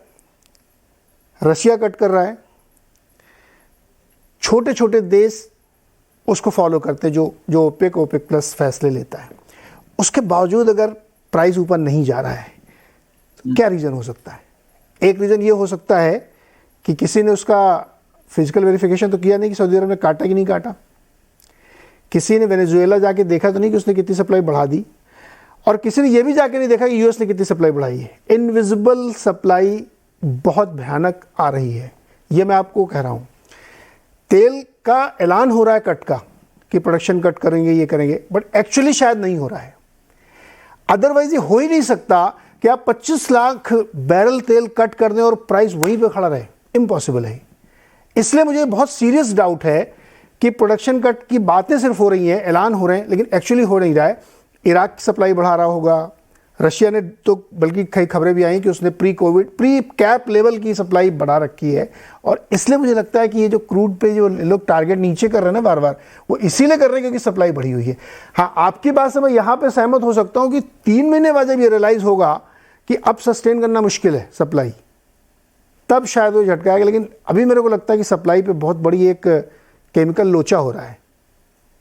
रशिया कट कर रहा है, छोटे छोटे देश उसको फॉलो करते, जो ओपेक प्लस फैसले लेता है, उसके बावजूद अगर प्राइस ऊपर नहीं जा रहा है, क्या रीज़न हो सकता है? एक रीज़न ये हो सकता है कि किसी ने उसका फिजिकल वेरिफिकेशन तो किया नहीं कि सऊदी अरब ने काटा कि नहीं काटा। किसी ने वेनेजुएला जाके देखा तो नहीं कि उसने कितनी सप्लाई बढ़ा दी, और किसी ने यह भी जाके नहीं देखा कि यूएस ने कितनी सप्लाई बढ़ाई है। इनविजिबल सप्लाई बहुत भयानक आ रही है, ये मैं आपको कह रहा हूँ। तेल का ऐलान हो रहा है कट का, कि प्रोडक्शन कट करेंगे, ये करेंगे, बट एक्चुअली शायद नहीं हो रहा है। अदरवाइज ये हो ही नहीं सकता कि आप 25 लाख बैरल तेल कट कर दें और प्राइस वहीं पे खड़ा रहे, इम्पॉसिबल है। इसलिए मुझे बहुत सीरियस डाउट है कि प्रोडक्शन कट की बातें सिर्फ हो रही हैं, ऐलान हो रहे हैं, लेकिन एक्चुअली हो नहीं रहा है। इराक की सप्लाई बढ़ा रहा होगा, रशिया ने तो बल्कि कई खबरें भी आई कि उसने प्री कैप लेवल की सप्लाई बढ़ा रखी है। और इसलिए मुझे लगता है कि ये जो क्रूड पे जो लोग टारगेट नीचे कर रहे हैं ना बार बार, वो इसीलिए कर रहे हैं क्योंकि सप्लाई बढ़ी हुई है। हाँ, आपकी बात से मैं यहाँ पे सहमत हो सकता हूँ कि 3 महीने बाद जब ये रियलाइज़ होगा कि अब सस्टेन करना मुश्किल है सप्लाई, तब शायद वो झटका आएगा। लेकिन अभी मेरे को लगता है कि सप्लाई पे बहुत बड़ी एक केमिकल लोचा हो रहा है।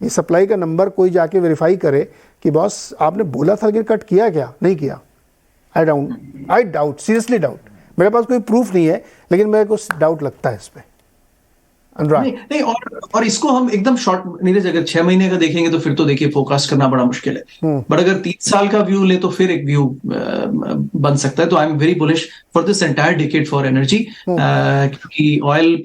ये सप्लाई का नंबर कोई जाके वेरीफाई करे कि बॉस आपने बोला था लेकिन कट किया क्या, नहीं किया। I doubt, seriously doubt. मेरे पास कोई प्रूफ नहीं है, लेकिन मेरे को डाउट लगता है इस पे। अनुराग नहीं, और इसको हम एकदम शॉर्ट, नीरज, अगर 6 महीने का देखेंगे तो फिर तो देखिए फोरकास्ट करना बड़ा मुश्किल है। बट अगर 3 साल का व्यू ले तो फिर एक व्यू बन सकता है। तो आई am very bullish for this entire decade for energy, क्योंकि ऑयल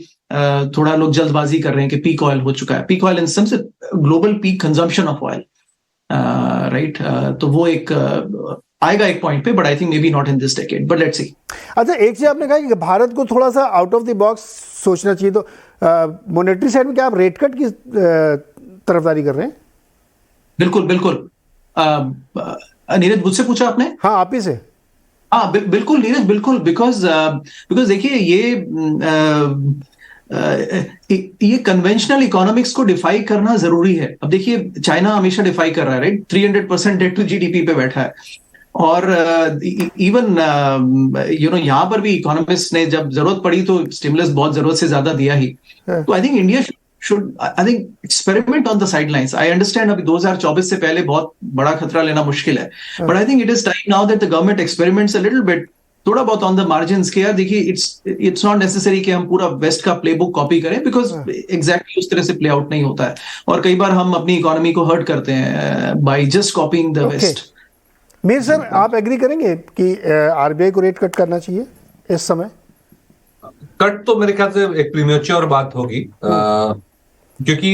थोड़ा लोग जल्दबाजी कर रहे हैं कि पीक ऑयल हो चुका है। Peak oil in sense global peak consumption of oil, right. तो वो एक आएगा एक पॉइंट पे, but I think may be not in this decade, but let's see. अच्छा, एक चीज आपने कहा कि भारत को थोड़ा सा आउट ऑफ द बॉक्स सोचना चाहिए, तो मॉनेटरी साइड में क्या आप रेट कट की तरफदारी कर रहे हैं? बिल्कुल बिल्कुल। नीरज, मुझसे पूछा आपने? हाँ, आप ही से। हाँ, बिल्कुल नीरज, बिल्कुल। बिकॉज देखिए, ये कन्वेंशनल इकोनॉमिक्स को डिफाई करना जरूरी है। अब देखिए, चाइना हमेशा डिफाई कर रहा है, राइट। 300% डेट टू जीडीपी पे बैठा है। और इवन यहाँ पर भी इकोनॉमिस्ट ने जब जरूरत पड़ी तो स्टिमुलस बहुत जरूरत से ज्यादा दिया ही। तो I think India should I think experiment on the side lines. I understand अभी 2024 से पहले बहुत बड़ा खतरा लेना मुश्किल है, but I think it is time now that the government experiments a little bit, थोड़ा बहुत ऑन द मार्जिन्स के। यार देखिए, इट्स नॉट नेसेसरी कि हम पूरा वेस्ट का प्लेबुक कॉपी करें, बिकॉज एग्जैक्टली उस तरह से प्ले आउट नहीं होता है। और कई बार हम अपनी इकोनॉमी को हर्ट करते हैं by just copying the west. Mir sir, आप एग्री करेंगे कि आरबीआई को रेट कट करना चाहिए इस समय? कट तो मेरे ख्याल से एक प्रीमेच्योर बात होगी, क्योंकि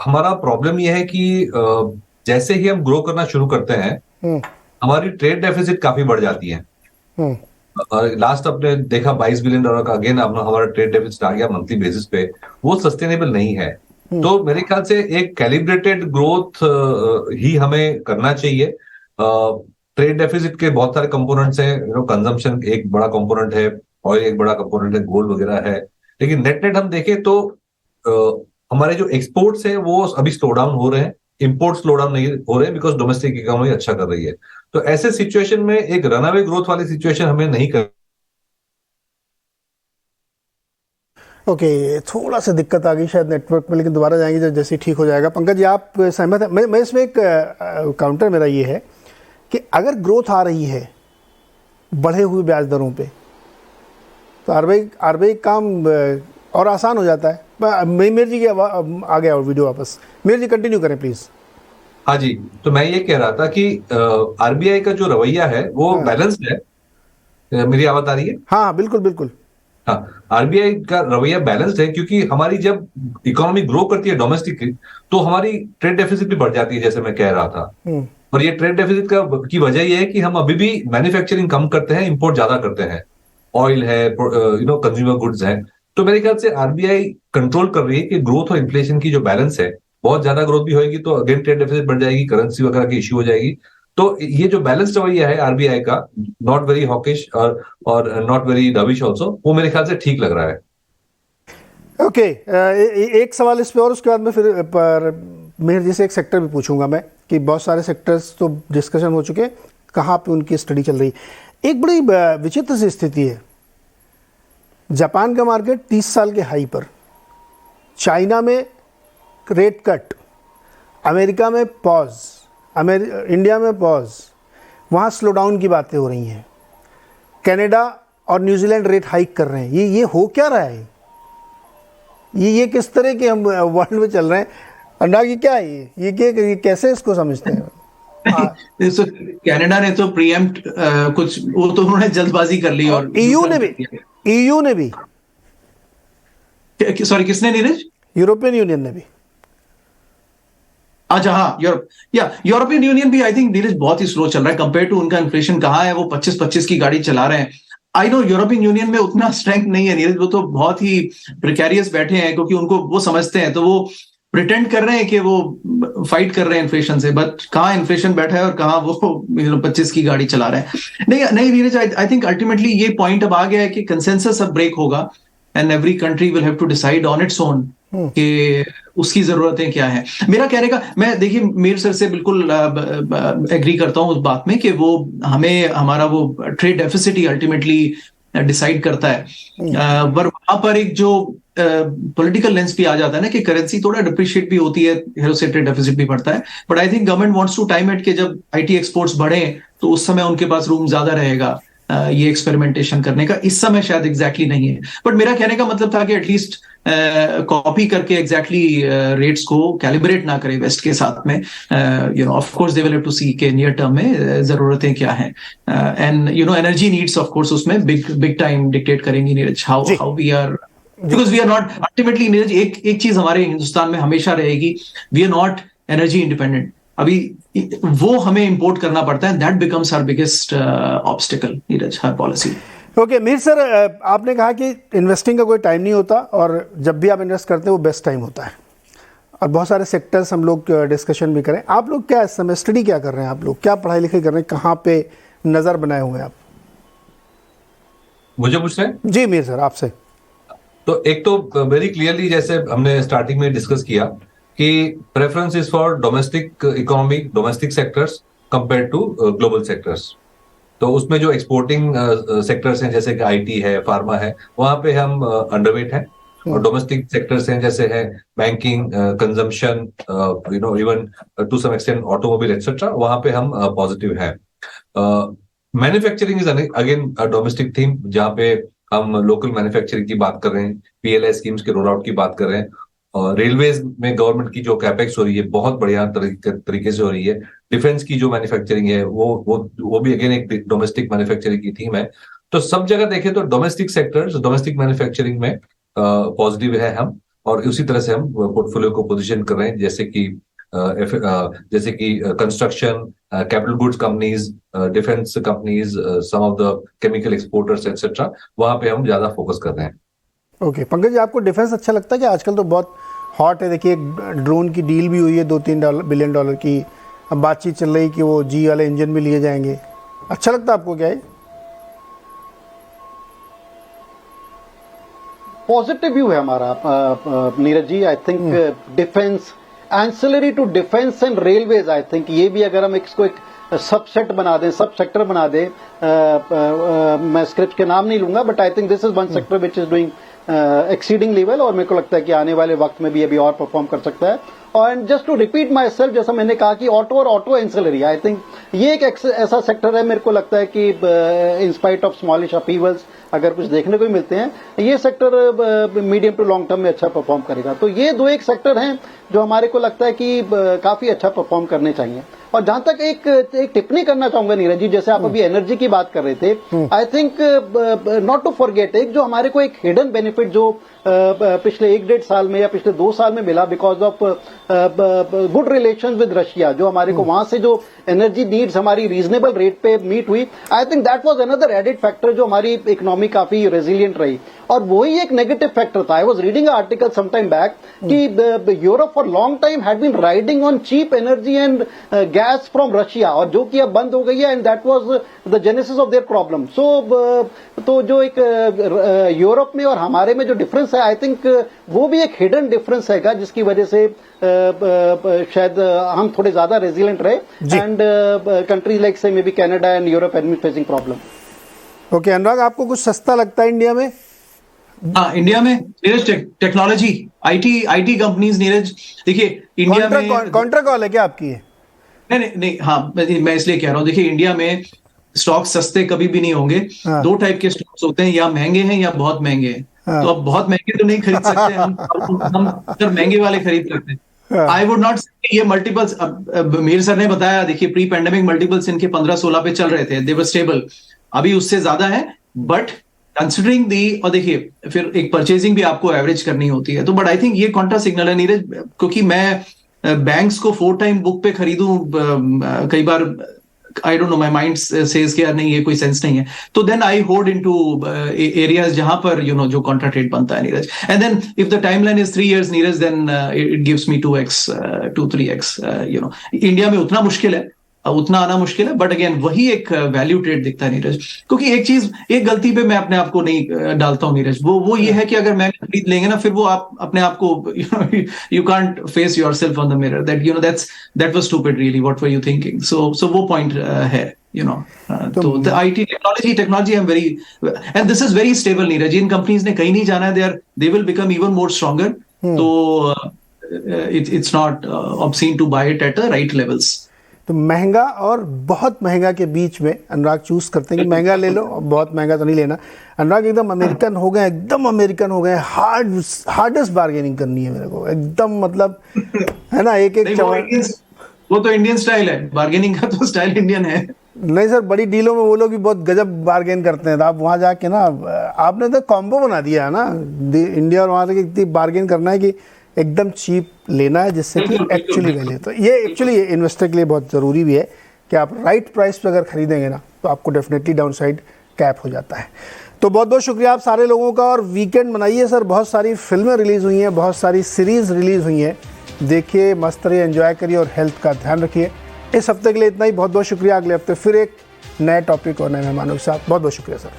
हमारा प्रॉब्लम यह है कि जैसे ही हम ग्रो करना शुरू करते हैं, हमारी ट्रेड डेफिसिट काफी बढ़ जाती है। लास्ट आपने देखा $22 बिलियन का अगेन हमारा ट्रेड डेफिसिट आ गया मंथली बेसिस पे। वो सस्टेनेबल नहीं है। तो मेरे ख्याल से एक कैलिब्रेटेड ग्रोथ ही हमें करना चाहिए। ट्रेड डेफिसिट के बहुत सारे कंपोनेंट्स हैं। कंजम्पशन एक बड़ा कंपोनेंट है, ऑयल एक बड़ा कंपोनेंट है, गोल्ड वगैरह है। लेकिन नेट हम देखें तो हमारे जो एक्सपोर्ट्स हैं वो अभी स्लो डाउन हो रहे हैं, इंपोर्ट स्लो डाउन नहीं हो रहे हैं, बिकॉज डोमेस्टिक इकोनॉमी अच्छा कर रही है। तो ऐसे सिचुएशन में एक रनअवे ग्रोथ वाली सिचुएशन हमें नहीं कर। ओके, थोड़ा सा दिक्कत आ गई शायद नेटवर्क में, लेकिन दोबारा जाएंगे जब जैसे ठीक हो जाएगा। पंकज जी, आप सहमत हैं? मैं इसमें एक काउंटर मेरा ये है कि अगर ग्रोथ आ रही है बढ़े हुए ब्याज दरों पे, तो आरबीआई काम और आसान हो जाता है। मीर जी की आ गया और वीडियो वापस। मीर जी कंटिन्यू करें प्लीज। हाँ जी, तो मैं ये कह रहा था कि आरबीआई का जो रवैया है वो बैलेंस्ड है। मेरी आवाज आ रही है? हाँ, बिल्कुल बिल्कुल। हाँ, आरबीआई का रवैया बैलेंस्ड है, क्योंकि हमारी जब इकोनॉमी ग्रो करती है डोमेस्टिकली तो हमारी ट्रेड डेफिसिट भी बढ़ जाती है, जैसे मैं कह रहा था। और ये ट्रेड डेफिसिट की वजह ये है कि हम अभी भी मैन्युफैक्चरिंग कम करते हैं, इंपोर्ट ज्यादा करते हैं। ऑयल है, कंज्यूमर गुड्स है। तो मेरे ख्याल से आरबीआई कंट्रोल कर रही है कि ग्रोथ और इन्फ्लेशन की जो बैलेंस है, बहुत ज्यादा ग्रोथ भी होगी तो अगेन ट्रेड डेफिसिट बढ़ जाएगी, करेंसी वगैरह की इश्यू हो जाएगी। तो ये जो बैलेंस रवैया है आरबीआई का, नॉट वेरी हॉकिश और नॉट वेरी डविश ऑल्सो, वो मेरे ख्याल से ठीक लग रहा है। ओके, एक सवाल इस पे और उसके बाद में फिर मेहर जी से एक सेक्टर भी पूछूंगा मैं, कि बहुत सारे सेक्टर्स तो डिस्कशन हो चुके, कहाँ पे उनकी स्टडी चल रही। एक बड़ी विचित्र सी स्थिति है, जापान का मार्केट 30 साल के हाई पर, चाइना में रेट कट, अमेरिका में पॉज, इंडिया में पॉज, वहाँ स्लो डाउन की बातें हो रही हैं, कनाडा और न्यूजीलैंड रेट हाइक कर रहे हैं। ये हो क्या रहा है? ये किस तरह के हम वर्ल्ड में चल रहे हैं? अनुराग जी, क्या है ये कैसे इसको समझते हैं? कनाडा ने तो प्रीएम्प्ट कुछ, वो तो उन्होंने जल्दबाजी कर ली। और ईयू ने भी सॉरी, किसने नीरज? यूरोपियन यूनियन ने भी। अच्छा, हाँ, यूरोपियन यूनियन भी आई थिंक नीरज बहुत ही स्लो चल रहा है कंपेयर टू उनका इन्फ्लेशन कहाँ है। वो 25-25 की गाड़ी चला रहे हैं। आई नो यूरोपियन यूनियन में उतना स्ट्रेंथ नहीं है नीरज, वो तो बहुत ही प्रिकैरियस बैठे हैं, क्योंकि उनको वो समझते हैं, तो वो प्रिटेंड कर रहे हैं कि वो फाइट कर रहे हैं इन्फ्लेशन से, बट कहाँ इन्फ्लेशन बैठा है और कहाँ वो 25 की गाड़ी चला रहे हैं। नहीं नीरज, आई थिंक अल्टीमेटली ये पॉइंट अब आ गया है कि कंसेंसस अब ब्रेक होगा and every country will have to decide on its own कि उसकी जरूरतें क्या है। मेरा कहने का, मैं देखिए मीर सर से बिल्कुल एग्री करता हूं उस बात में कि वो हमें हमारा वो ट्रेड डेफिसिट ही अल्टीमेटली डिसाइड करता है। पर वहां पर एक जो पॉलिटिकल लेंस भी आ जाता है ना, कि करेंसी थोड़ा डिप्रिशिएट भी होती है, उससे ट्रेड डेफिसिट भी बढ़ता है। But I think government wants to time it कि जब आईटी एक्सपोर्ट्स बढ़े तो उस समय उनके पास रूम ज्यादा रहेगा ये एक्सपेरिमेंटेशन करने का। इस समय शायद एग्जैक्टली नहीं है, बट मेरा कहने का मतलब था कि एटलीस्ट कॉपी करके एग्जैक्टली रेट्स को कैलिब्रेट ना करे वेस्ट के साथ में। Of course they will have to see के नियर टर्म में जरूरतें क्या हैं, and energy needs of course उसमें बिग टाइम डिक्टेट करेंगी Neeraj, how we are, because we are not ultimately Neeraj. एक चीज हमारे हिंदुस्तान में हमेशा रहेगी, we are not energy independent. अभी वो हमें इंपोर्ट करना पड़ता है, that becomes our biggest obstacle Neeraj, हर पॉलिसी। ओके मीर सर, आपने कहा कि इन्वेस्टिंग का कोई टाइम नहीं होता, और जब भी आप इन्वेस्ट करते हैं वो बेस्ट टाइम होता है, और बहुत सारे सेक्टर्स हम लोग डिस्कशन भी करें। आप लोग क्या इस समय स्टडी क्या कर रहे हैं? आप लोग क्या पढ़ाई लिखाई कर रहे हैं? कहाँ पे नज़र बनाए हुए हैं आप? मुझे पूछ रहे हैं? जी मीर सर, आपसे। तो एक तो वेरी क्लियरली, जैसे हमने स्टार्टिंग में डिस्कस किया, कि preference is for domestic economy, domestic sectors compare to global sectors. तो उसमें जो एक्सपोर्टिंग सेक्टर्स हैं, जैसे कि आईटी है, फार्मा है, वहां पे हम अंडरवेट हैं। और डोमेस्टिक सेक्टर्स हैं जैसे है banking, consumption, even to some extent automobile etcetera, वहां पे हम पॉजिटिव हैं। Manufacturing is again domestic theme, जहां पे हम लोकल मैन्युफैक्चरिंग की बात कर रहे हैं, पीएलआई स्कीम्स के रोल आउट की बात कर रहे हैं। और रेलवेज में गवर्नमेंट की जो कैपेक्स हो रही है बहुत बढ़िया तरीके से हो रही है। डिफेंस की जो मैन्युफैक्चरिंग है वो भी अगेन एक डोमेस्टिक मैन्युफैक्चरिंग की थीम है। तो सब जगह देखें तो डोमेस्टिक सेक्टर्स, डोमेस्टिक मैन्युफैक्चरिंग में पॉजिटिव है हम, और उसी तरह से हम पोर्टफोलियो को पोजीशन कर रहे हैं, जैसे कि construction, capital goods companies, defence companies, some of the chemical exporters etcetera, वहां पे हम ज्यादा फोकस कर रहे हैं। ओके पंकज जी, आपको डिफेंस अच्छा लगता है कि आजकल तो बहुत हॉट है? देखिए ड्रोन की डील भी हुई है $2-3 बिलियन की, अब बातचीत चल रही कि वो जी वाले इंजन भी लिए जाएंगे। अच्छा लगता है आपको क्या है? पॉजिटिव व्यू है हमारा Neeraj ji. I think defence, ancillary to defence and railways, I think ये भी अगर हम इसको एक सबसेट बना दें, सब सेक्टर बना दें, मैं स्क्रिप्ट के नाम नहीं लूंगा, but I think this is one sector which is doing exceedingly well, और मेरे को लगता है कि आने वाले वक्त में भी अभी और परफॉर्म कर सकता है। और just to repeat myself, जैसा मैंने कहा कि ऑटो और ऑटो एंसिलरी, आई थिंक ये एक ऐसा सेक्टर है, मेरे को लगता है कि in spite of smallish upheavals अगर कुछ देखने को भी मिलते हैं, ये sector medium to long term में अच्छा परफॉर्म करेगा। तो ये दो एक सेक्टर हैं जो हमारे को लगता है कि काफी अच्छा परफॉर्म करने चाहिए। और जहां तक एक टिप्पणी करना चाहूंगा नीरज जी, जैसे आप अभी एनर्जी की बात कर रहे थे, I think not to forget, एक जो हमारे को एक हिडन बेनिफिट जो पिछले 1-1.5 साल में या पिछले 2 साल में मिला because of good relation with Russia, जो हमारे को वहां से जो एनर्जी नीड्स हमारी रीजनेबल रेट पे मीट हुई, I think that was another added factor जो हमारी इकोनॉमी काफी रेजिलियंट रही। और वही एक नेगेटिव फैक्टर था। I was reading a article some time back कि Europe for long time had been riding on cheap energy and gas from Russia, और जो कि अब बंद हो गई है, and that was the genesis of their problem. So तो जो एक यूरोप में और हमारे में जो डिफरेंस है, आई थिंक वो भी एक हिडन डिफरेंस है जिसकी वजह से शायद हम थोड़े ज्यादा रेजिलिएंट रहे, and countries like say maybe Canada and Europe had been facing problem. Okay Anurag, आपको कुछ सस्ता लगता है इंडिया में? हाँ, इंडिया में Neeraj technology IT companies, Neeraj देखिए इंडिया में कॉन्ट्रा कॉल है क्या आपकी? नहीं, हाँ मैं इसलिए कह रहा हूँ, देखिए इंडिया में स्टॉक सस्ते कभी भी नहीं होंगे। हाँ। 2 टाइप के स्टॉक्स होते हैं, या महंगे हैं या बहुत महंगे हैं। हाँ। तो अब बहुत महंगे तो नहीं खरीद सकते हम सिर्फ महंगे वाले खरीद सकते हैं। आई वुड नॉट से ये मल्टीपल्स, मीर सर ने बताया, देखिए प्री पैंडेमिक मल्टीपल्स इनके 15-16 पे चल रहे थे, दे वर स्टेबल, अभी उससे ज्यादा है, बट कंसिडरिंग दी, और देखिए फिर एक परचेजिंग भी आपको एवरेज करनी होती है, तो बट आई थिंक ये कॉन्ट्रा सिग्नल है नीरज, क्योंकि मैं बैंक्स को 4 टाइम बुक पे खरीदूं कई बार, I don't know, my mind says कि यार नहीं, ये कोई सेंस नहीं है, तो then I hold into areas जहां पर जो कॉन्ट्रा ट्रेड बनता है Neeraj, and then if the timeline is 3 years Neeraj, then it gives me 2x 2-3x। India में उतना मुश्किल है, उतना आना मुश्किल है, बट अगेन वही एक वैल्यू ट्रेड दिखता है नीरज, क्योंकि एक गलती पे मैं अपने आप को नहीं डालता हूं नीरज, वो ये है कि अगर मैं खरीद लेंगे ना, फिर वो आप अपने आप को you can't face yourself on the mirror that that was stupid really, what were you thinking, so वो पॉइंट है, तो the IT technology I am very, and this is very stable Neeraj, इन कंपनीज ने कहीं नहीं जाना है, they will become even more stronger, तो it's not obscene to buy it at the right levels. तो महंगा और बहुत महंगा के बीच में अनुराग चूज करते हैं कि महंगा ले लो, बहुत महंगा तो नहीं लेना। अनुराग एकदम अमेरिकन हो गए, हार्डेस्ट बार्गेनिंग करनी है मेरे को एकदम, मतलब है ना, एक वो तो इंडियन स्टाइल है, बार्गेनिंग का तो स्टाइल इंडियन है। नहीं सर, बड़ी डीलों में वो लोग भी बहुत गजब बार्गेन करते हैं, तो आप वहाँ जाके ना, आपने तो कॉम्बो बना दिया है ना, इंडिया और वहाँ तक इतनी बार्गेन करना है कि एकदम चीप लेना है, जिससे कि एक्चुअली वैल्यू, तो ये एक्चुअली इन्वेस्टर के लिए बहुत ज़रूरी भी है कि आप राइट प्राइस पे अगर खरीदेंगे ना, तो आपको डेफिनेटली डाउनसाइड कैप हो जाता है। तो बहुत बहुत शुक्रिया आप सारे लोगों का, और वीकेंड मनाइए सर, बहुत सारी फिल्में रिलीज़ हुई हैं, बहुत सारी सीरीज़ रिलीज़ हुई हैं, देखिए, मस्त रहिए, एंजॉय करिए और हेल्थ का ध्यान रखिए। इस हफ्ते के लिए इतना ही, बहुत बहुत शुक्रिया। अगले हफ्ते फिर एक नए टॉपिक और नए मेहमानों के साथ, बहुत बहुत शुक्रिया सर।